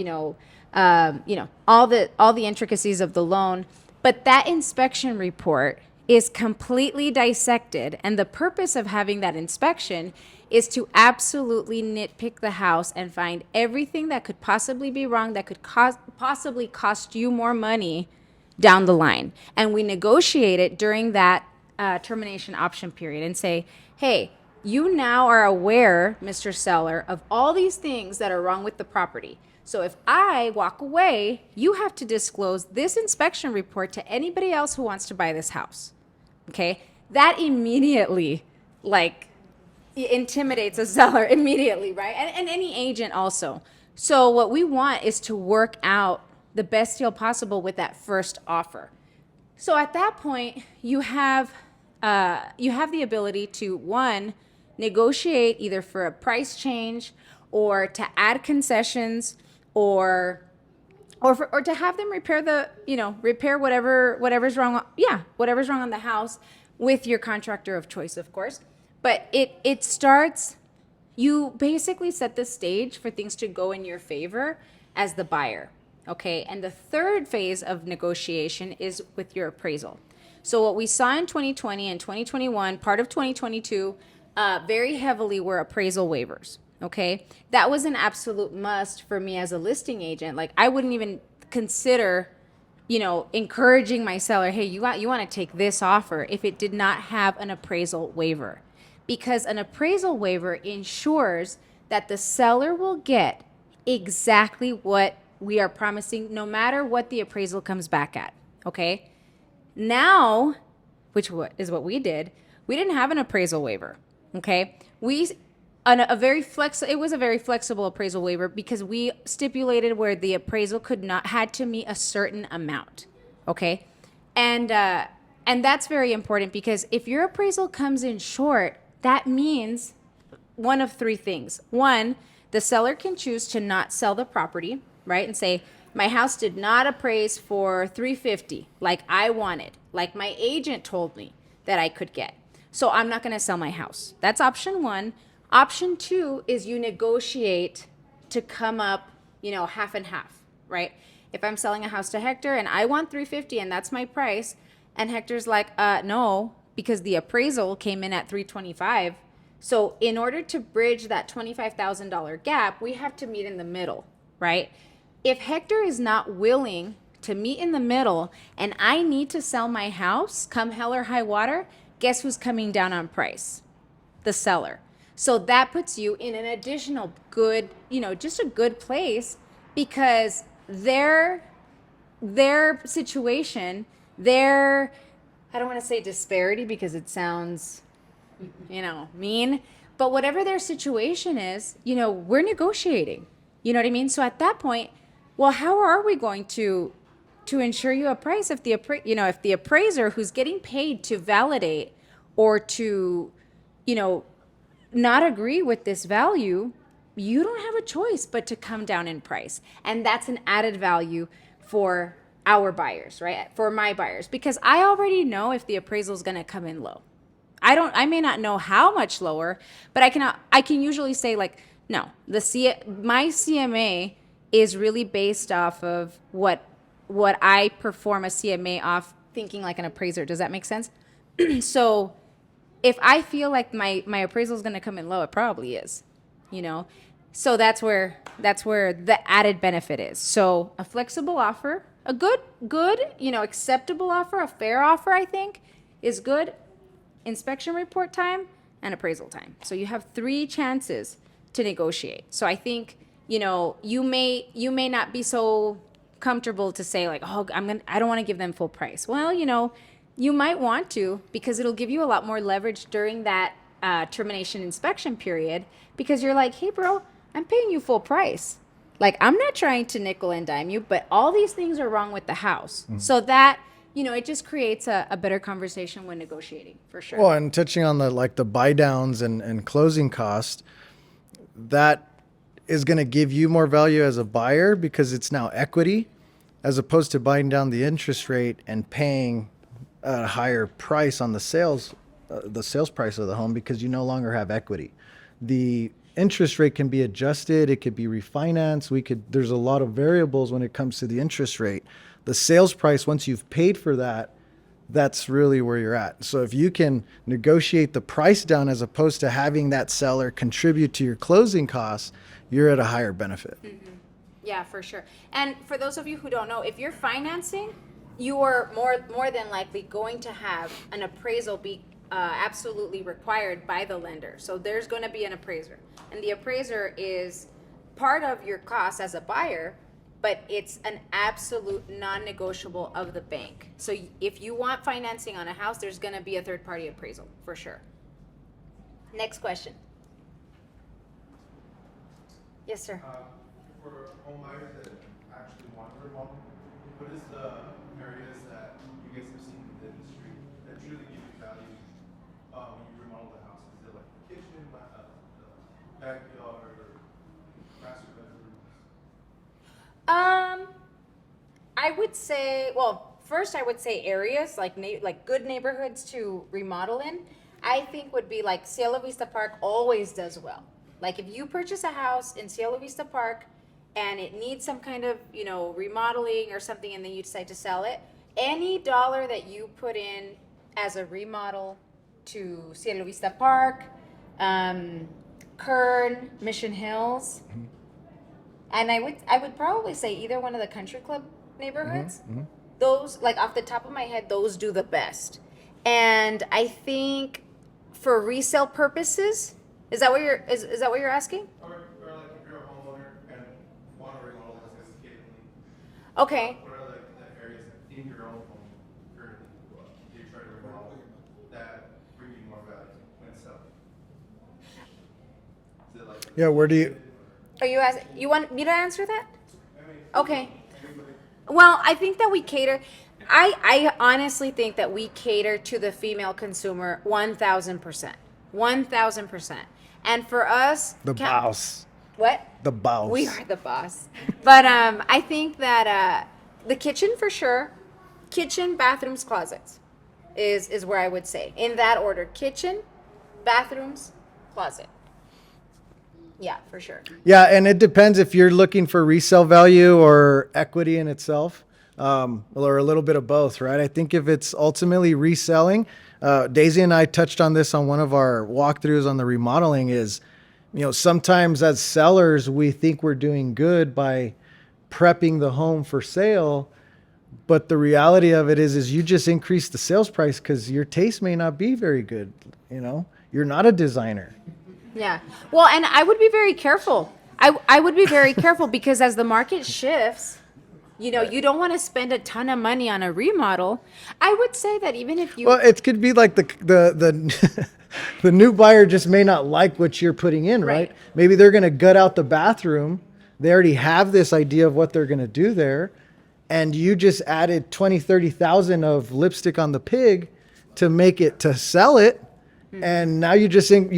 [SPEAKER 2] all the intricacies of the loan. But that inspection report is completely dissected, and the purpose of having that inspection is to absolutely nitpick the house and find everything that could possibly be wrong, that could possibly cost you more money down the line. And we negotiate it during that termination option period and say, hey, you now are aware, Mr. Seller, of all these things that are wrong with the property. So if I walk away, you have to disclose this inspection report to anybody else who wants to buy this house. Okay? That immediately, intimidates a seller immediately, right? And any agent also. So what we want is to work out the best deal possible with that first offer. So at that point, you have the ability to, one, negotiate either for a price change or to add concessions or to have them repair whatever's wrong. Yeah, whatever's wrong on the house with your contractor of choice, of course. But it starts, you basically set the stage for things to go in your favor as the buyer. Okay, and the third phase of negotiation is with your appraisal. So what we saw in 2020 and 2021, part of 2022, very heavily were appraisal waivers. Okay, that was an absolute must for me as a listing agent. Like, I wouldn't even consider, encouraging my seller, hey, you want to take this offer if it did not have an appraisal waiver, because an appraisal waiver ensures that the seller will get exactly what we are promising, no matter what the appraisal comes back at. Okay, now, which is what we did, we didn't have an appraisal waiver. Okay, it was a very flexible appraisal waiver because we stipulated where the appraisal had to meet a certain amount. Okay, and that's very important, because if your appraisal comes in short, that means one of three things. One, the seller can choose to not sell the property, right? And say, my house did not appraise for $350 like I wanted, like my agent told me that I could get. So I'm not going to sell my house. That's option one. Option two is you negotiate to come up, half and half, right? If I'm selling a house to Hector and I want $350 and that's my price, and Hector's like, no, because the appraisal came in at $325. So in order to bridge that $25,000 gap, we have to meet in the middle, right? If Hector is not willing to meet in the middle and I need to sell my house, come hell or high water, guess who's coming down on price? The seller. So that puts you in an additional good, just a good place, because their situation, I don't want to say disparity because it sounds, mean, but whatever their situation is, we're negotiating. You know what I mean? So at that point, well, how are we going to ensure you a price if the appraiser who's getting paid to validate or to, not agree with this value, you don't have a choice but to come down in price. And that's an added value for our buyers, right? For my buyers, because I already know if the appraisal is going to come in low. I may not know how much lower, but I can usually say, like, no, my CMA is really based off of what I perform a CMA off, thinking like an appraiser. Does that make sense? So if I feel like my appraisal is going to come in low, it probably is, So that's where the added benefit is. So a flexible offer, a good, acceptable offer, a fair offer, I think, is good. Inspection report time and appraisal time. So you have 3 chances to negotiate. So I think, you may not be so comfortable to say like, oh, I don't want to give them full price. Well, you might want to, because it'll give you a lot more leverage during that termination inspection period, because you're like, hey, bro, I'm paying you full price. Like, I'm not trying to nickel and dime you, but all these things are wrong with the house. So that, it just creates a better conversation when negotiating, for sure.
[SPEAKER 1] Well, and touching on the buy downs and closing cost, that is going to give you more value as a buyer because it's now equity, as opposed to buying down the interest rate and paying a higher price on the sales price of the home, because you no longer have equity. The interest rate can be adjusted. It could be refinanced. There's a lot of variables when it comes to the interest rate. The sales price, once you've paid for that, that's really where you're at. So if you can negotiate the price down as opposed to having that seller contribute to your closing costs, you're at a higher benefit.
[SPEAKER 2] Mm-hmm. Yeah, for sure. And for those of you who don't know, if you're financing, you are more than likely going to have an appraisal be absolutely required by the lender. So there's going to be an appraiser, and the appraiser is part of your cost as a buyer, but it's an absolute non-negotiable of the bank. So if you want financing on a house, there's going to be a third-party appraisal for sure. Next question. Yes, sir.
[SPEAKER 3] For home buyers that actually want to remodel, what is the areas that you guys have seen in the industry that truly give you value when you remodel the house? Is it like the kitchen, the backyard, or master bedrooms?
[SPEAKER 2] I would say, well, first I would say areas like good neighborhoods to remodel in. I think would be like Cielo Vista Park always does well. Like if you purchase a house in Cielo Vista Park and it needs some kind of, remodeling or something, and then you decide to sell it, any dollar that you put in as a remodel to Cielo Vista Park, Kern, Mission Hills, and I would probably say either one of the country club neighborhoods. Those, like off the top of my head, those do the best. And I think for resale purposes, is that what you're asking?
[SPEAKER 3] Or like if you're a homeowner and want to remodel this as Kayton Lee,
[SPEAKER 2] Okay.
[SPEAKER 3] what are like the areas in your own home currently you try to remodel that bring you more value when selling? Is it like
[SPEAKER 1] Yeah, where do you...
[SPEAKER 2] Are you want me to answer that? Okay. Well, I think that we cater. I honestly think that we cater to the female consumer 1,000%. 1,000%. And for us,
[SPEAKER 1] The boss.
[SPEAKER 2] What?
[SPEAKER 1] The boss.
[SPEAKER 2] We are the boss. But I think that the kitchen for sure, kitchen, bathrooms, closets is where I would say in that order: kitchen, bathrooms, closet. Yeah, for sure.
[SPEAKER 1] Yeah, and it depends if you're looking for resale value or equity in itself, or a little bit of both, right? I think if it's ultimately reselling, Daisy and I touched on this on one of our walkthroughs on the remodeling is, sometimes as sellers, we think we're doing good by prepping the home for sale. But the reality of it is you just increase the sales price because your taste may not be very good. You're not a designer.
[SPEAKER 2] Yeah. Well, and I would be very careful. I would be very careful because as the market shifts, you don't want to spend a ton of money on a remodel. I would say that even if you...
[SPEAKER 1] Well, it could be like the the new buyer just may not like what you're putting in, right? Maybe they're going to gut out the bathroom. They already have this idea of what they're going to do there. And you just added 20, 30,000 of lipstick on the pig to sell it. And now you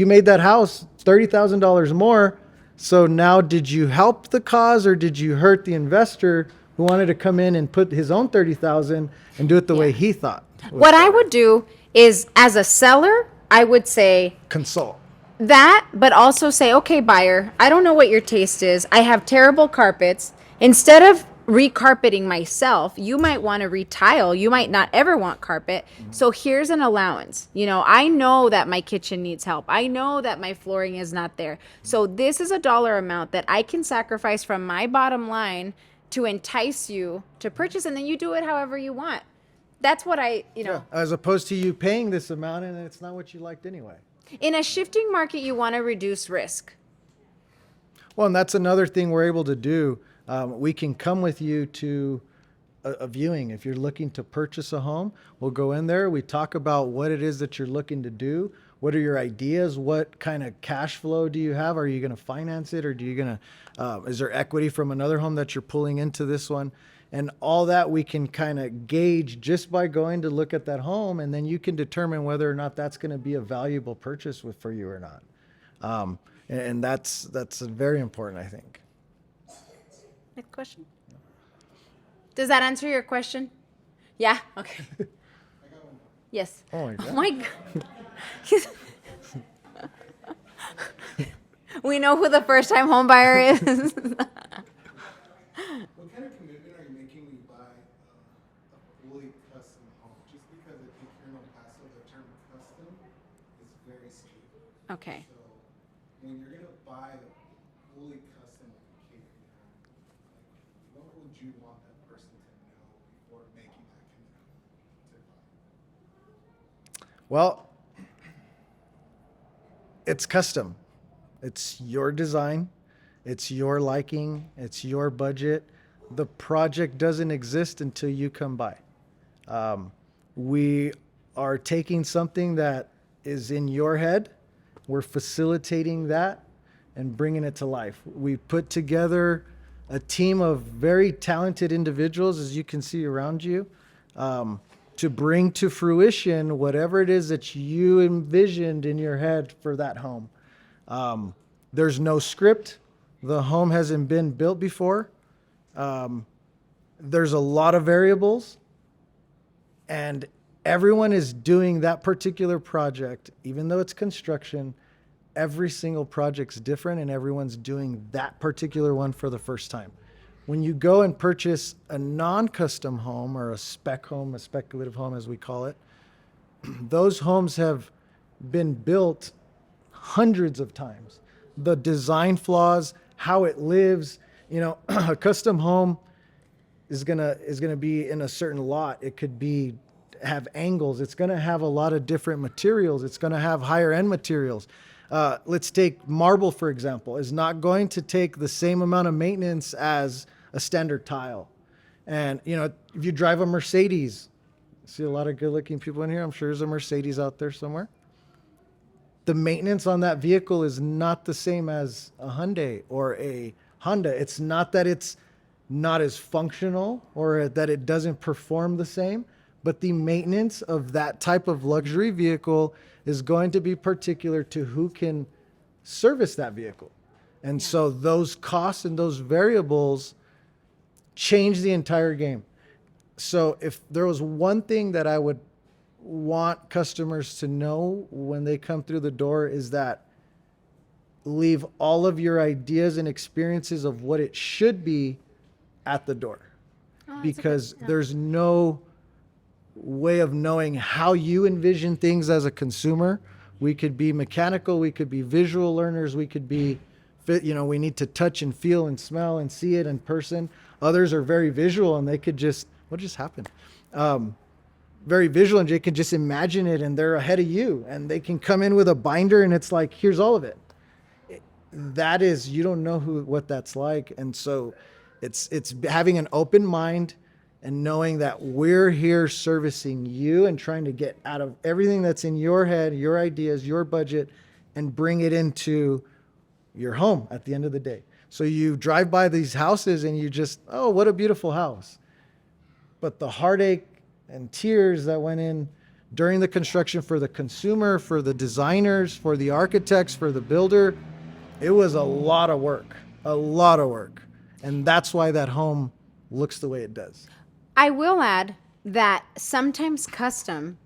[SPEAKER 1] made that house $30,000 more. So now did you help the cause or did you hurt the investor who wanted to come in and put his own 30,000 and do it the way he thought?
[SPEAKER 2] What I would do is, as a seller, I would say
[SPEAKER 1] Consult.
[SPEAKER 2] that, but also say, okay, buyer, I don't know what your taste is. I have terrible carpets. Instead of recarpeting myself, you might want to retile. You might not ever want carpet. So here's an allowance. I know that my kitchen needs help. I know that my flooring is not there. So this is a dollar amount that I can sacrifice from my bottom line to entice you to purchase, and then you do it however you want. That's what
[SPEAKER 1] Yeah, as opposed to you paying this amount and it's not what you liked anyway.
[SPEAKER 2] In a shifting market, you want to reduce risk.
[SPEAKER 1] Well, and that's another thing we're able to do. We can come with you to a viewing. If you're looking to purchase a home, we'll go in there. We talk about what it is that you're looking to do. What are your ideas? What kind of cash flow do you have? Are you going to finance it, or is there equity from another home that you're pulling into this one? And all that we can kind of gauge just by going to look at that home, and then you can determine whether or not that's going to be a valuable purchase for you or not. And that's very important, I think.
[SPEAKER 2] Next question. Does that answer your question? Yeah? Okay. Yes.
[SPEAKER 1] Oh my God.
[SPEAKER 2] Oh my God. We know who the first-time home buyer is.
[SPEAKER 3] What kind of commitment are you making when you buy a fully custom home? Just because I think here in El Paso, the term custom is very skewed.
[SPEAKER 2] Okay.
[SPEAKER 3] So when you're gonna buy a fully custom like a Kayton home, like what would you want that person to know before making that commitment to buy?
[SPEAKER 1] Well, it's custom. It's your design. It's your liking. It's your budget. The project doesn't exist until you come by. We are taking something that is in your head. We're facilitating that and bringing it to life. We put together a team of very talented individuals, as you can see around you, to bring to fruition whatever it is that you envisioned in your head for that home. There's no script. The home hasn't been built before. There's a lot of variables, and everyone is doing that particular project, even though it's construction. Every single project's different, and everyone's doing that particular one for the first time. When you go and purchase a non-custom home, or a spec home, a speculative home as we call it, those homes have been built hundreds of times. The design flaws, how it lives, a custom home is gonna be in a certain lot. It could have angles. It's gonna have a lot of different materials. It's gonna have higher end materials. Let's take marble, for example, is not going to take the same amount of maintenance as a standard tile. And, if you drive a Mercedes, see a lot of good looking people in here. I'm sure there's a Mercedes out there somewhere. The maintenance on that vehicle is not the same as a Hyundai or a Honda. It's not that it's not as functional or that it doesn't perform the same, but the maintenance of that type of luxury vehicle is going to be particular to who can service that vehicle. And so those costs and those variables change the entire game. So if there was one thing that I would want customers to know when they come through the door, is that leave all of your ideas and experiences of what it should be at the door. Because there's no way of knowing how you envision things as a consumer. We could be mechanical, we could be visual learners, we could be we need to touch and feel and smell and see it in person. Others are very visual, and they could what just happened? Very visual, and they can just imagine it, and they're ahead of you, and they can come in with a binder, and it's like, here's all of it. That is, you don't know what that's like. And so it's having an open mind and knowing that we're here servicing you and trying to get out of everything that's in your head, your ideas, your budget, and bring it into your home at the end of the day. So you drive by these houses and you just, oh, what a beautiful house. But the heartache and tears that went in during the construction for the consumer, for the designers, for the architects, for the builder, it was a lot of work. And that's why that home looks the way it does.
[SPEAKER 2] I will add that sometimes custom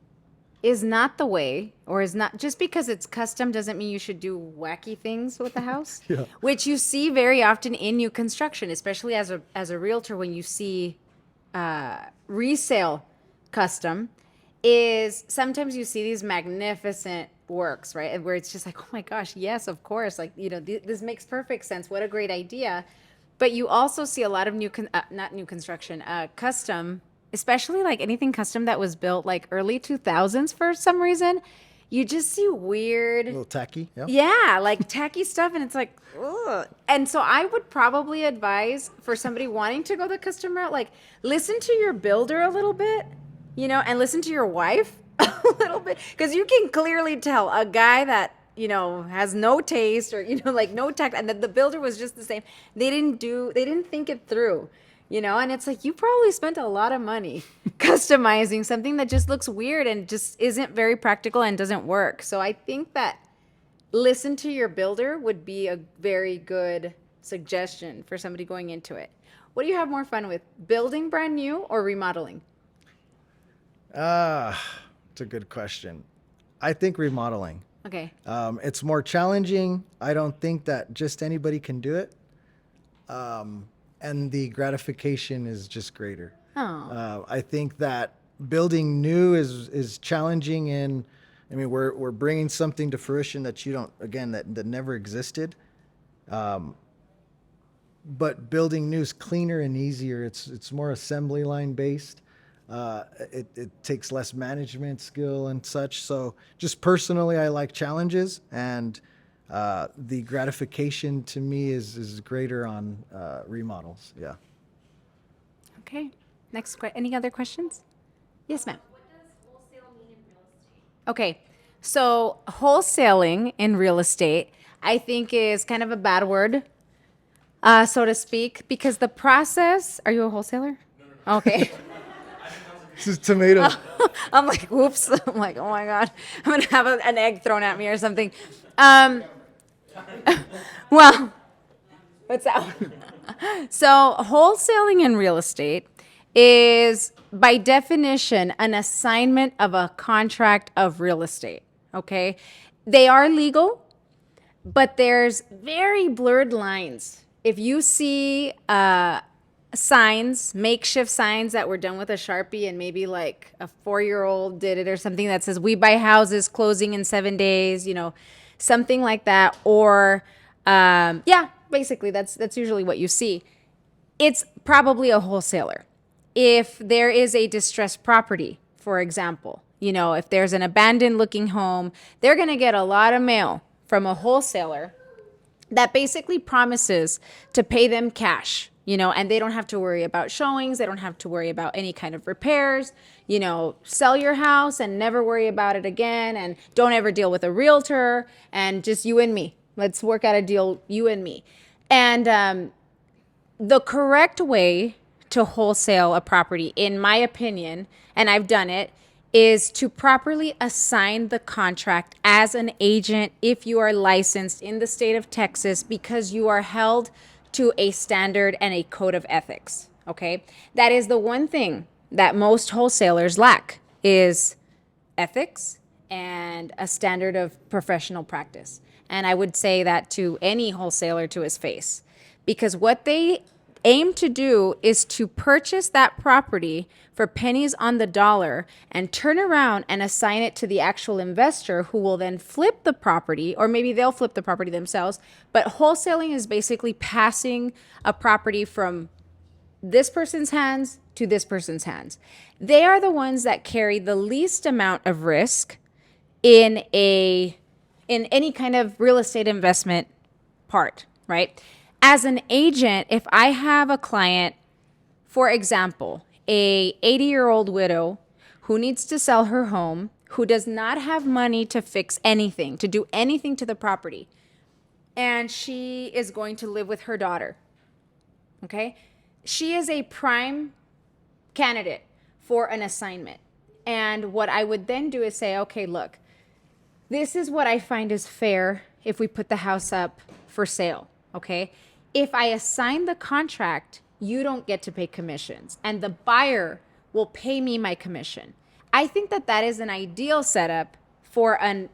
[SPEAKER 2] is not the way, or is not, just because it's custom doesn't mean you should do wacky things with the house.
[SPEAKER 1] Yeah.
[SPEAKER 2] Which you see very often in new construction, especially as a realtor, when you see resale custom, is sometimes you see these magnificent works, right? Where it's just like, oh my gosh, yes, of course. Like, this makes perfect sense. What a great idea. But you also see a lot of custom, especially like anything custom that was built like early 2000s for some reason. you just see weird,
[SPEAKER 1] A little tacky. Yeah.
[SPEAKER 2] yeah, like tacky stuff, and it's like, ugh. And so I would probably advise for somebody wanting to go the customer route, like listen to your builder a little bit, and listen to your wife a little bit, because you can clearly tell a guy that has no taste or like no tact, and the builder was just the same. They didn't think it through. And it's like, you probably spent a lot of money customizing something that just looks weird and just isn't very practical and doesn't work. So I think that listen to your builder would be a very good suggestion for somebody going into it. What do you have more fun with, building brand new or remodeling?
[SPEAKER 1] It's a good question. I think remodeling.
[SPEAKER 2] Okay.
[SPEAKER 1] It's more challenging. I don't think that just anybody can do it. And the gratification is just greater.
[SPEAKER 2] Oh.
[SPEAKER 1] I think that building new is challenging, and I mean we're bringing something to fruition that you don't, again, that never existed. But building new is cleaner and easier. It's more assembly line based. It takes less management skill and such. So just personally, I like challenges, and the gratification to me is greater on remodels. Yeah.
[SPEAKER 2] Okay. Next question. Any other questions? Yes, ma'am.
[SPEAKER 5] What does wholesale mean in real estate?
[SPEAKER 2] Okay. So wholesaling in real estate, I think, is kind of a bad word, so to speak, because the process. Are you a wholesaler? No. Okay.
[SPEAKER 1] This is tomato.
[SPEAKER 2] I'm like, whoops. I'm like, oh my God, I'm gonna have an egg thrown at me or something. Well, what's that? So wholesaling in real estate is, by definition, an assignment of a contract of real estate. Okay, they are legal, but there's very blurred lines. If you see signs, makeshift signs that were done with a Sharpie, and maybe like a 4-year-old did it or something, that says "We buy houses closing in 7 days," something like that, or yeah, basically that's usually what you see. It's probably a wholesaler. If there is a distressed property, for example, if there's an abandoned looking home, they're going to get a lot of mail from a wholesaler that basically promises to pay them cash, and they don't have to worry about showings. They don't have to worry about any kind of repairs. Sell your house and never worry about it again, and don't ever deal with a realtor, and just you and me. Let's work out a deal, you and me. And the correct way to wholesale a property, in my opinion, and I've done it, is to properly assign the contract as an agent if you are licensed in the state of Texas, because you are held to a standard and a code of ethics. Okay? That is the one thing that most wholesalers lack, is ethics and a standard of professional practice. And I would say that to any wholesaler to his face, because what they aim to do is to purchase that property for pennies on the dollar and turn around and assign it to the actual investor, who will then flip the property, or maybe they'll flip the property themselves. But wholesaling is basically passing a property from this person's hands to this person's hands. They are the ones that carry the least amount of risk in any kind of real estate investment part, right? As an agent, if I have a client, for example, a 80-year-old widow who needs to sell her home, who does not have money to fix anything, to do anything to the property, and she is going to live with her daughter, okay? She is a prime candidate for an assignment. And what I would then do is say, okay, look, this is what I find is fair if we put the house up for sale, okay? If I assign the contract, you don't get to pay commissions, and the buyer will pay me my commission. I think that is an ideal setup for an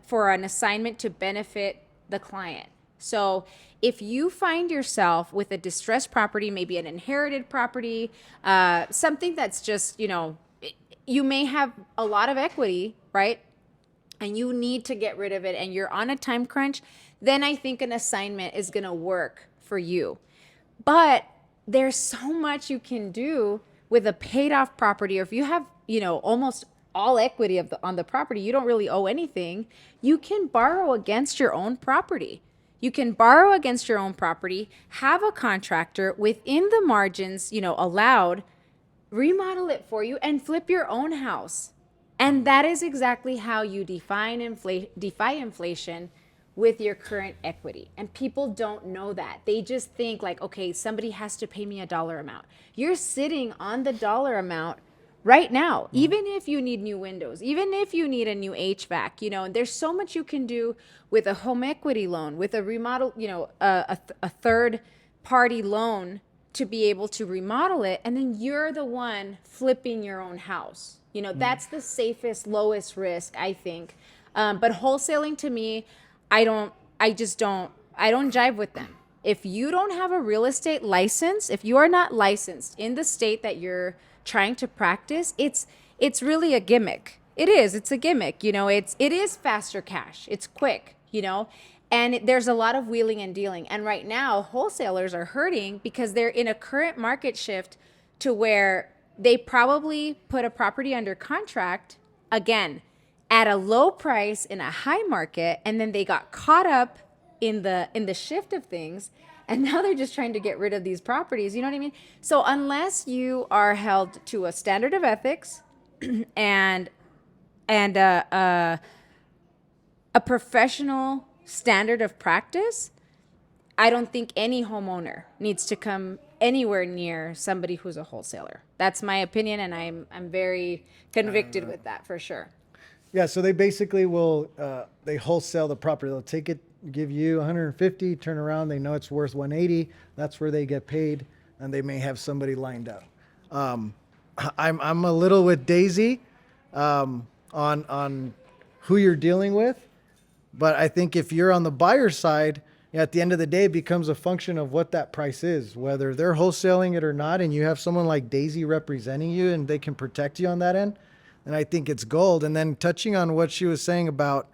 [SPEAKER 2] assignment to benefit the client. So if you find yourself with a distressed property, maybe an inherited property, something that's just, you may have a lot of equity, right? And you need to get rid of it, and you're on a time crunch, then I think an assignment is going to work for you. But there's so much you can do with a paid off property, or if you have, almost all equity of on the property, you don't really owe anything. You can borrow against your own property. You can borrow against your own property, have a contractor within the margins, allowed, remodel it for you and flip your own house. And that is exactly how you defy inflation with your current equity. And people don't know that. They just think like, okay, somebody has to pay me a dollar amount. You're sitting on the dollar amount right now, even if you need new windows, even if you need a new HVAC, and there's so much you can do with a home equity loan, with a remodel, a third party loan to be able to remodel it. And then you're the one flipping your own house. That's the safest, lowest risk, I think. But wholesaling to me, I don't jive with them. If you don't have a real estate license, if you are not licensed in the state that you're trying to practice, it's really a gimmick. It's a gimmick. It is faster cash. It's quick, and there's a lot of wheeling and dealing. And right now, wholesalers are hurting because they're in a current market shift to where they probably put a property under contract, again, at a low price in a high market, and then they got caught up in the shift of things, and now they're just trying to get rid of these properties. You know what I mean? So unless you are held to a standard of ethics and a professional standard of practice, I don't think any homeowner needs to come anywhere near somebody who's a wholesaler. That's my opinion, and I'm very convicted with that for sure.
[SPEAKER 1] Yeah, so they basically will they wholesale the property. They'll take it, give you 150, turn around, they know it's worth 180. That's where they get paid, and they may have somebody lined up. I'm a little with Daisy on who you're dealing with, but I think if you're on the buyer side, at the end of the day, it becomes a function of what that price is, whether they're wholesaling it or not, and you have someone like Daisy representing you and they can protect you on that end. And I think it's gold. And then touching on what she was saying about,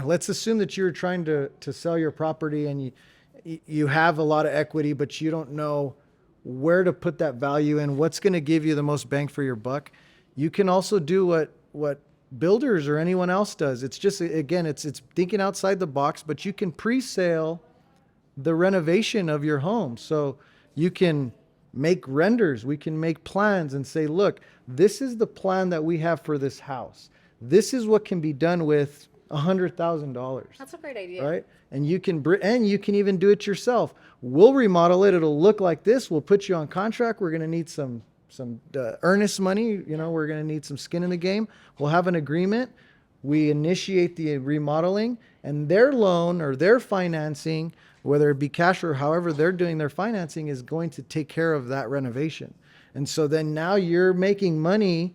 [SPEAKER 1] let's assume that you're trying to sell your property and you have a lot of equity, but you don't know where to put that value in, what's going to give you the most bang for your buck. You can also do what builders or anyone else does. It's just, again, it's thinking outside the box, but you can pre-sale the renovation of your home. So you can make renders, we can make plans and say, look, this is the plan that we have for this house. This is what can be done with $100,000.
[SPEAKER 2] That's a great idea.
[SPEAKER 1] Right? And you can even do it yourself. We'll remodel it. It'll look like this. We'll put you on contract. We're going to need some earnest money. We're going to need some skin in the game. We'll have an agreement. We initiate the remodeling, and their loan or their financing, whether it be cash or however they're doing their financing, is going to take care of that renovation. And so then now you're making money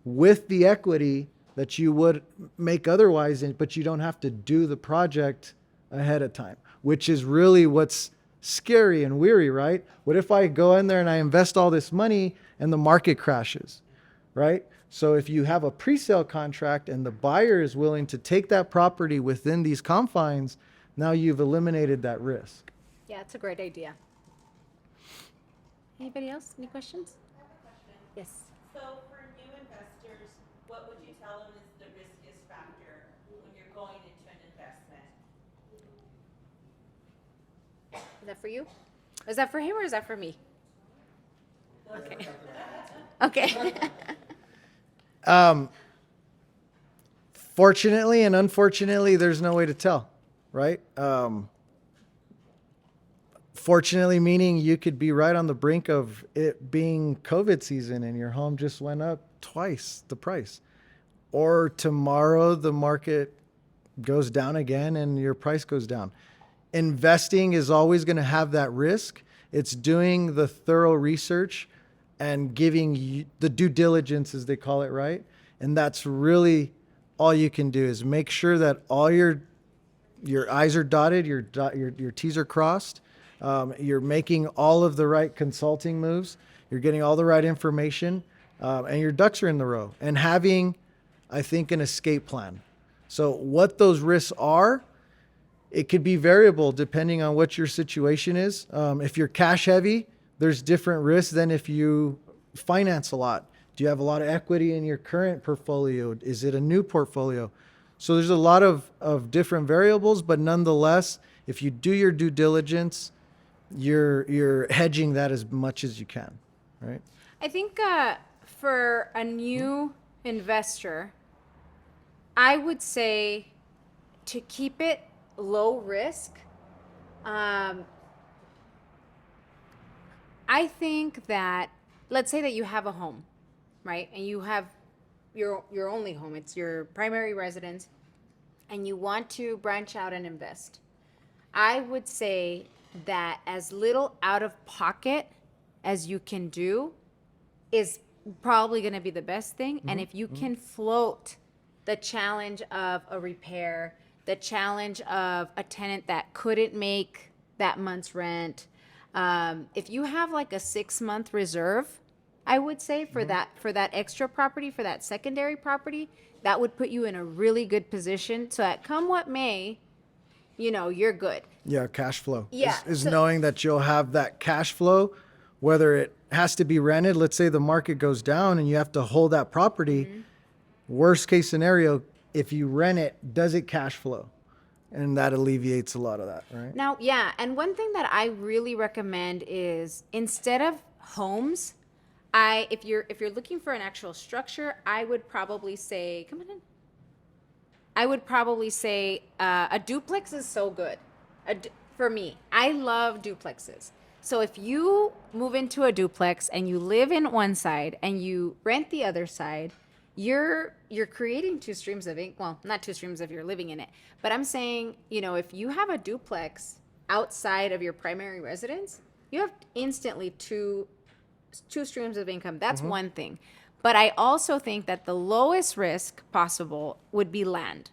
[SPEAKER 1] with the equity that you would make otherwise, but you don't have to do the project ahead of time, which is really what's scary and weary, right? What if I go in there and I invest all this money and the market crashes, right? So if you have a pre-sale contract and the buyer is willing to take that property within these confines, now you've eliminated that risk.
[SPEAKER 2] Yeah, it's a great idea. Anybody else? Any questions? Yes.
[SPEAKER 6] So for new investors, what would you tell them is the riskiest factor when you're going into an investment?
[SPEAKER 2] Is that for you? Is that for him or is that for me? Okay. Okay.
[SPEAKER 1] Fortunately and unfortunately, there's no way to tell, right? Fortunately, meaning you could be right on the brink of it being COVID season and your home just went up twice the price. Or tomorrow the market goes down again and your price goes down. Investing is always going to have that risk. It's doing the thorough research and giving you the due diligence, as they call it, right? And that's really all you can do is make sure that all your I's are dotted, your T's are crossed. You're making all of the right consulting moves. You're getting all the right information, and your ducks are in the row. And having, I think, an escape plan. So what those risks are, it could be variable depending on what your situation is. If you're cash heavy, there's different risks than if you finance a lot. Do you have a lot of equity in your current portfolio? Is it a new portfolio? So there's a lot of different variables, but nonetheless, if you do your due diligence, you're hedging that as much as you can, right?
[SPEAKER 2] I think for a new investor, I would say to keep it low risk. I think that, let's say that you have a home, right? And you have your only home, it's your primary residence, and you want to branch out and invest. I would say that as little out of pocket as you can do is probably going to be the best thing. And if you can float the challenge of a repair, the challenge of a tenant that couldn't make that month's rent, if you have like a 6-month reserve, I would say for that extra property, for that secondary property, that would put you in a really good position so that come what may, you're good.
[SPEAKER 1] Yeah, cash flow.
[SPEAKER 2] Yeah,
[SPEAKER 1] Is
[SPEAKER 2] so-
[SPEAKER 1] knowing that you'll have that cash flow, whether it has to be rented. Let's say the market goes down and you have to hold that property. Worst case scenario, if you rent it, does it cash flow? And that alleviates a lot of that, right?
[SPEAKER 2] Now, yeah, and one thing that I really recommend is instead of homes, if you're looking for an actual structure, I would probably say, come on in. I would probably say a duplex is so good. For me, I love duplexes. So if you move into a duplex and you live in one side and you rent the other side, you're creating two streams of income. Well, not two streams if you're living in it, but I'm saying, if you have a duplex outside of your primary residence, you have instantly two streams of income. That's one thing. But I also think that the lowest risk possible would be land,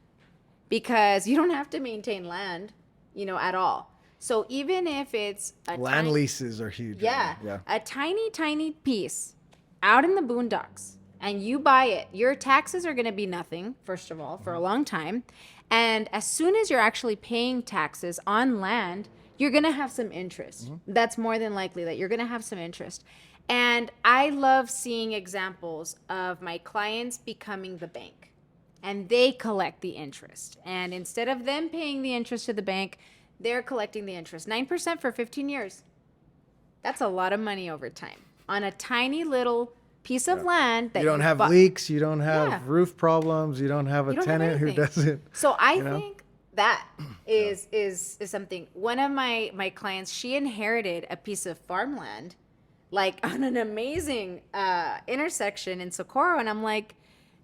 [SPEAKER 2] because you don't have to maintain land, at all. So even if it's
[SPEAKER 1] Land leases are huge.
[SPEAKER 2] yeah,
[SPEAKER 1] Yeah.
[SPEAKER 2] a tiny piece out in the boondocks, and you buy it, your taxes are going to be nothing, first of all, for a long time. And as soon as you're actually paying taxes on land, you're going to have some interest. That's more than likely that you're going to have some interest. And I love seeing examples of my clients becoming the bank, and they collect the interest. And instead of them paying the interest to the bank, they're collecting the interest. 9% for 15 years. That's a lot of money over time on a tiny little piece of land that
[SPEAKER 1] You don't have
[SPEAKER 2] bought.
[SPEAKER 1] leaks, you don't have
[SPEAKER 2] Yeah.
[SPEAKER 1] roof problems, you don't have a
[SPEAKER 2] You don't have
[SPEAKER 1] tenant who
[SPEAKER 2] anything.
[SPEAKER 1] doesn't.
[SPEAKER 2] So I
[SPEAKER 1] you know?
[SPEAKER 2] think that is something. One of my clients, she inherited a piece of farmland, like on an amazing intersection in Socorro, and I'm like,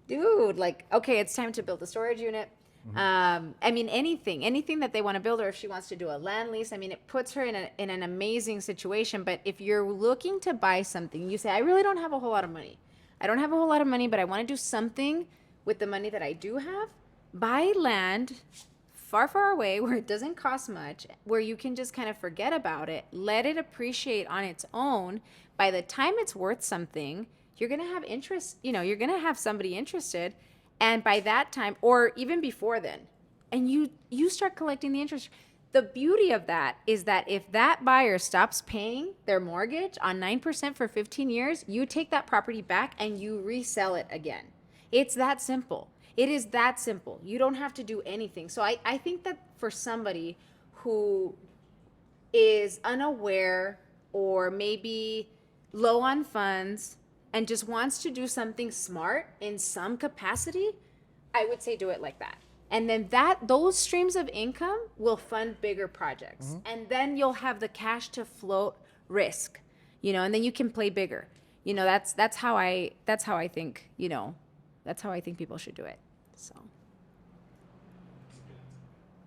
[SPEAKER 2] dude, like, okay, it's time to build a storage unit. I mean, anything that they want to build, or if she wants to do a land lease, I mean, it puts her in an amazing situation. But if you're looking to buy something, you say, I really don't have a whole lot of money. I don't have a whole lot of money, but I want to do something with the money that I do have. Buy land far away where it doesn't cost much, where you can just kind of forget about it, let it appreciate on its own. By the time it's worth something, you're going to have interest, you're going to have somebody interested. And by that time, or even before then, and you start collecting the interest. The beauty of that is that if that buyer stops paying their mortgage on 9% for 15 years, you take that property back and you resell it again. It's that simple. It is that simple. You don't have to do anything. So I think that for somebody who is unaware or maybe low on funds and just wants to do something smart in some capacity, I would say do it like that. And then those streams of income will fund bigger projects. And then you'll have the cash to float risk, and then you can play bigger. That's how I think, that's how I think people should do it. So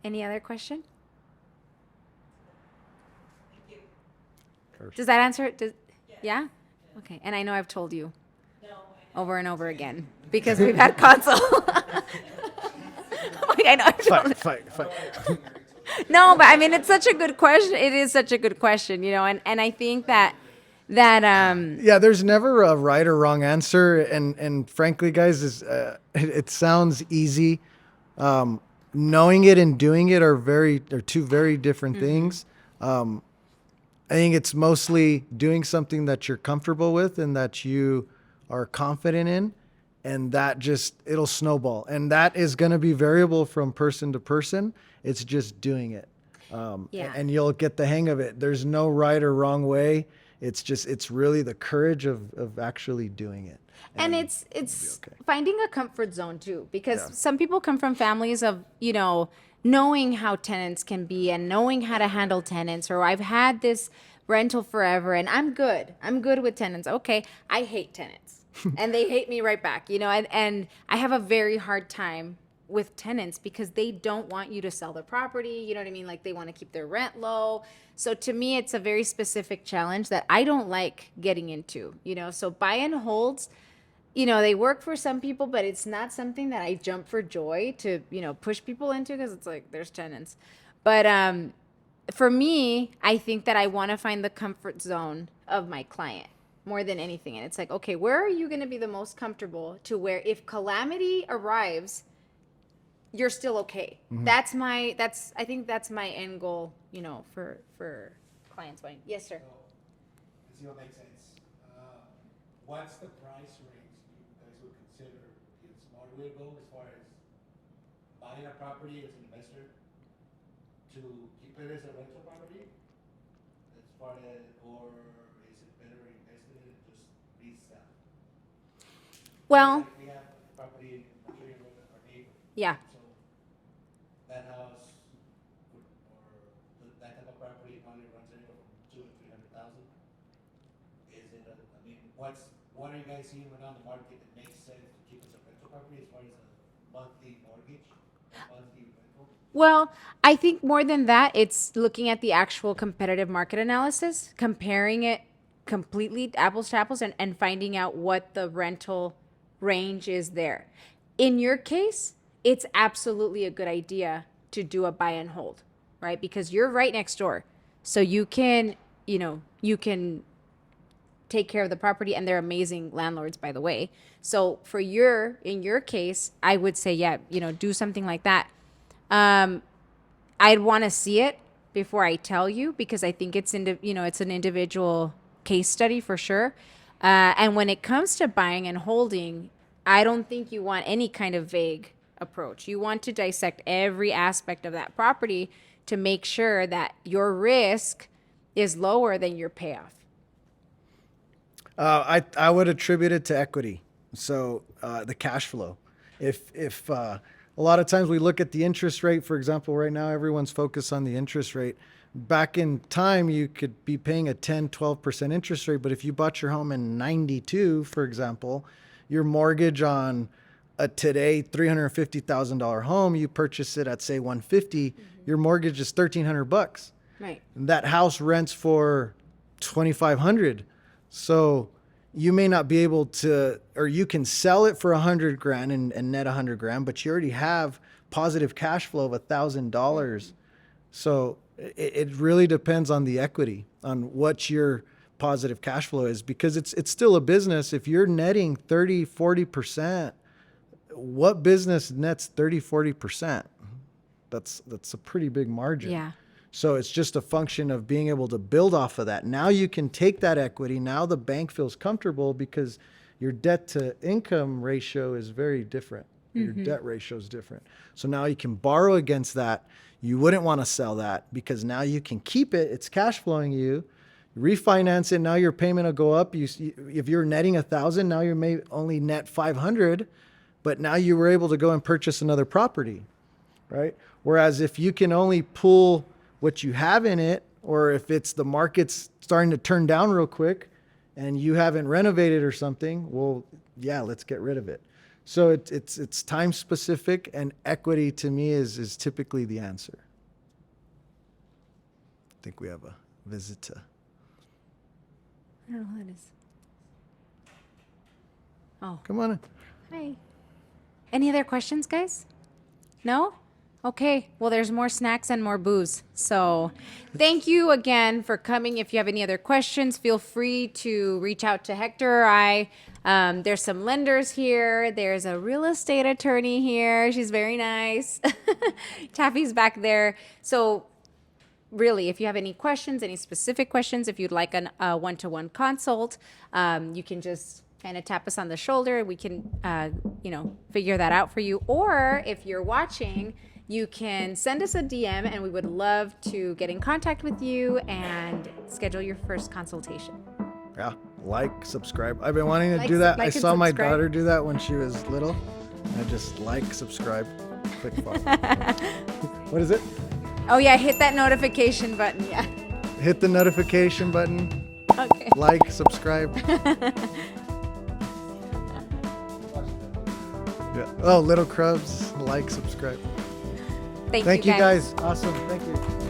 [SPEAKER 2] any other question? Does that answer it? Yeah? Okay. And I know I've told you over and over again because we've had consult. I know I've told
[SPEAKER 1] Fight.
[SPEAKER 2] No, but I mean, it's such a good question. It is such a good question, and I think that
[SPEAKER 1] Yeah, there's never a right or wrong answer, and frankly, guys, it sounds easy. Knowing it and doing it are two very different things. I think it's mostly doing something that you're comfortable with and that you are confident in, and that just, it'll snowball. And that is going to be variable from person to person. It's just doing it.
[SPEAKER 2] Yeah.
[SPEAKER 1] And you'll get the hang of it. There's no right or wrong way. It's really the courage of actually doing it.
[SPEAKER 2] And it's
[SPEAKER 1] okay.
[SPEAKER 2] finding a comfort zone too, because
[SPEAKER 1] Yeah.
[SPEAKER 2] some people come from families of, knowing how tenants can be and knowing how to handle tenants, or I've had this rental forever and I'm good with tenants. Okay, I hate tenants and they hate me right back, and I have a very hard time with tenants because they don't want you to sell their property. You know what I mean? Like they want to keep their rent low. So to me, it's a very specific challenge that I don't like getting into, so buy and holds, they work for some people, but it's not something that I jump for joy to, push people into, because it's like there's tenants. But for me, I think that I want to find the comfort zone of my client more than anything. And it's like, okay, where are you going to be the most comfortable to where if calamity arrives, you're still okay. I think that's my end goal, for clients buying. Yes, sir.
[SPEAKER 7] Does it make sense? What's the price range you guys would consider is smart way to go as far as buying a property as an investor to keep it as a rental property? As far as, or is it better invested in just resell?
[SPEAKER 2] Well,
[SPEAKER 7] Like we have a property in Nigeria with our neighbor.
[SPEAKER 2] yeah.
[SPEAKER 7] So that house or that type of property probably runs anywhere from $200,000 to $300,000. Is it what are you guys seeing right now in the market that makes sense to keep as a rental property as far as a monthly mortgage, monthly rental?
[SPEAKER 2] Well, I think more than that, it's looking at the actual competitive market analysis, comparing it completely apples to apples, and finding out what the rental range is there. In your case, it's absolutely a good idea to do a buy and hold, right? Because you're right next door. So you can take care of the property, and they're amazing landlords, by the way. So in your case, I would say, yeah, do something like that. I'd want to see it before I tell you, because I think it's it's an individual case study for sure. And when it comes to buying and holding, I don't think you want any kind of vague approach. You want to dissect every aspect of that property to make sure that your risk is lower than your payoff.
[SPEAKER 1] I would attribute it to equity. So the cash flow. If a lot of times we look at the interest rate, for example, right now everyone's focused on the interest rate. Back in time, you could be paying a 10, 12% interest rate. But if you bought your home in 92, for example, your mortgage on a today $350,000 home, you purchase it at say 150, your mortgage is $1,300.
[SPEAKER 2] Right.
[SPEAKER 1] That house rents for 2,500. So you may not be able to, or you can sell it for $100,000 and net $100,000, but you already have positive cash flow of $1,000. So it really depends on the equity, on what your positive cash flow is, because it's still a business. If you're netting 30, 40%, what business nets 30, 40%? That's a pretty big margin.
[SPEAKER 2] Yeah.
[SPEAKER 1] So it's just a function of being able to build off of that. Now you can take that equity. Now the bank feels comfortable because your debt to income ratio is very different. Your debt ratio is different. So now you can borrow against that. You wouldn't want to sell that because now you can keep it. It's cash flowing you. Refinance it. Now your payment will go up. If you're netting 1,000, now you may only net 500, but now you were able to go and purchase another property, right? Whereas if you can only pull what you have in it, or if it's the market's starting to turn down real quick and you haven't renovated or something, well, yeah, let's get rid of it. So it's time specific, and equity to me is typically the answer. I think we have a visitor.
[SPEAKER 2] I don't know who that is. Oh,
[SPEAKER 1] Come on in.
[SPEAKER 2] hi. Any other questions, guys? No? Okay, well, there's more snacks and more booze. So thank you again for coming. If you have any other questions, feel free to reach out to Hector or I. There's some lenders here. There's a real estate attorney here. She's very nice. Taffy's back there. So really, if you have any questions, any specific questions, if you'd like a one-to-one consult, you can just kind of tap us on the shoulder. We can, figure that out for you. Or if you're watching, you can send us a DM and we would love to get in contact with you and schedule your first consultation.
[SPEAKER 1] Yeah, like, subscribe. I've been wanting to
[SPEAKER 2] Like,
[SPEAKER 1] do that.
[SPEAKER 2] like
[SPEAKER 1] I
[SPEAKER 2] and
[SPEAKER 1] saw my
[SPEAKER 2] subscribe.
[SPEAKER 1] daughter do that when she was little. I just like, subscribe, click follow. What is it?
[SPEAKER 2] Oh yeah, hit that notification button. Yeah.
[SPEAKER 1] Hit the notification button.
[SPEAKER 2] Okay.
[SPEAKER 1] Like, subscribe. Yeah. Oh, Little Crubs. Like, subscribe.
[SPEAKER 2] Thank
[SPEAKER 1] Thank you guys. Awesome. Thank you.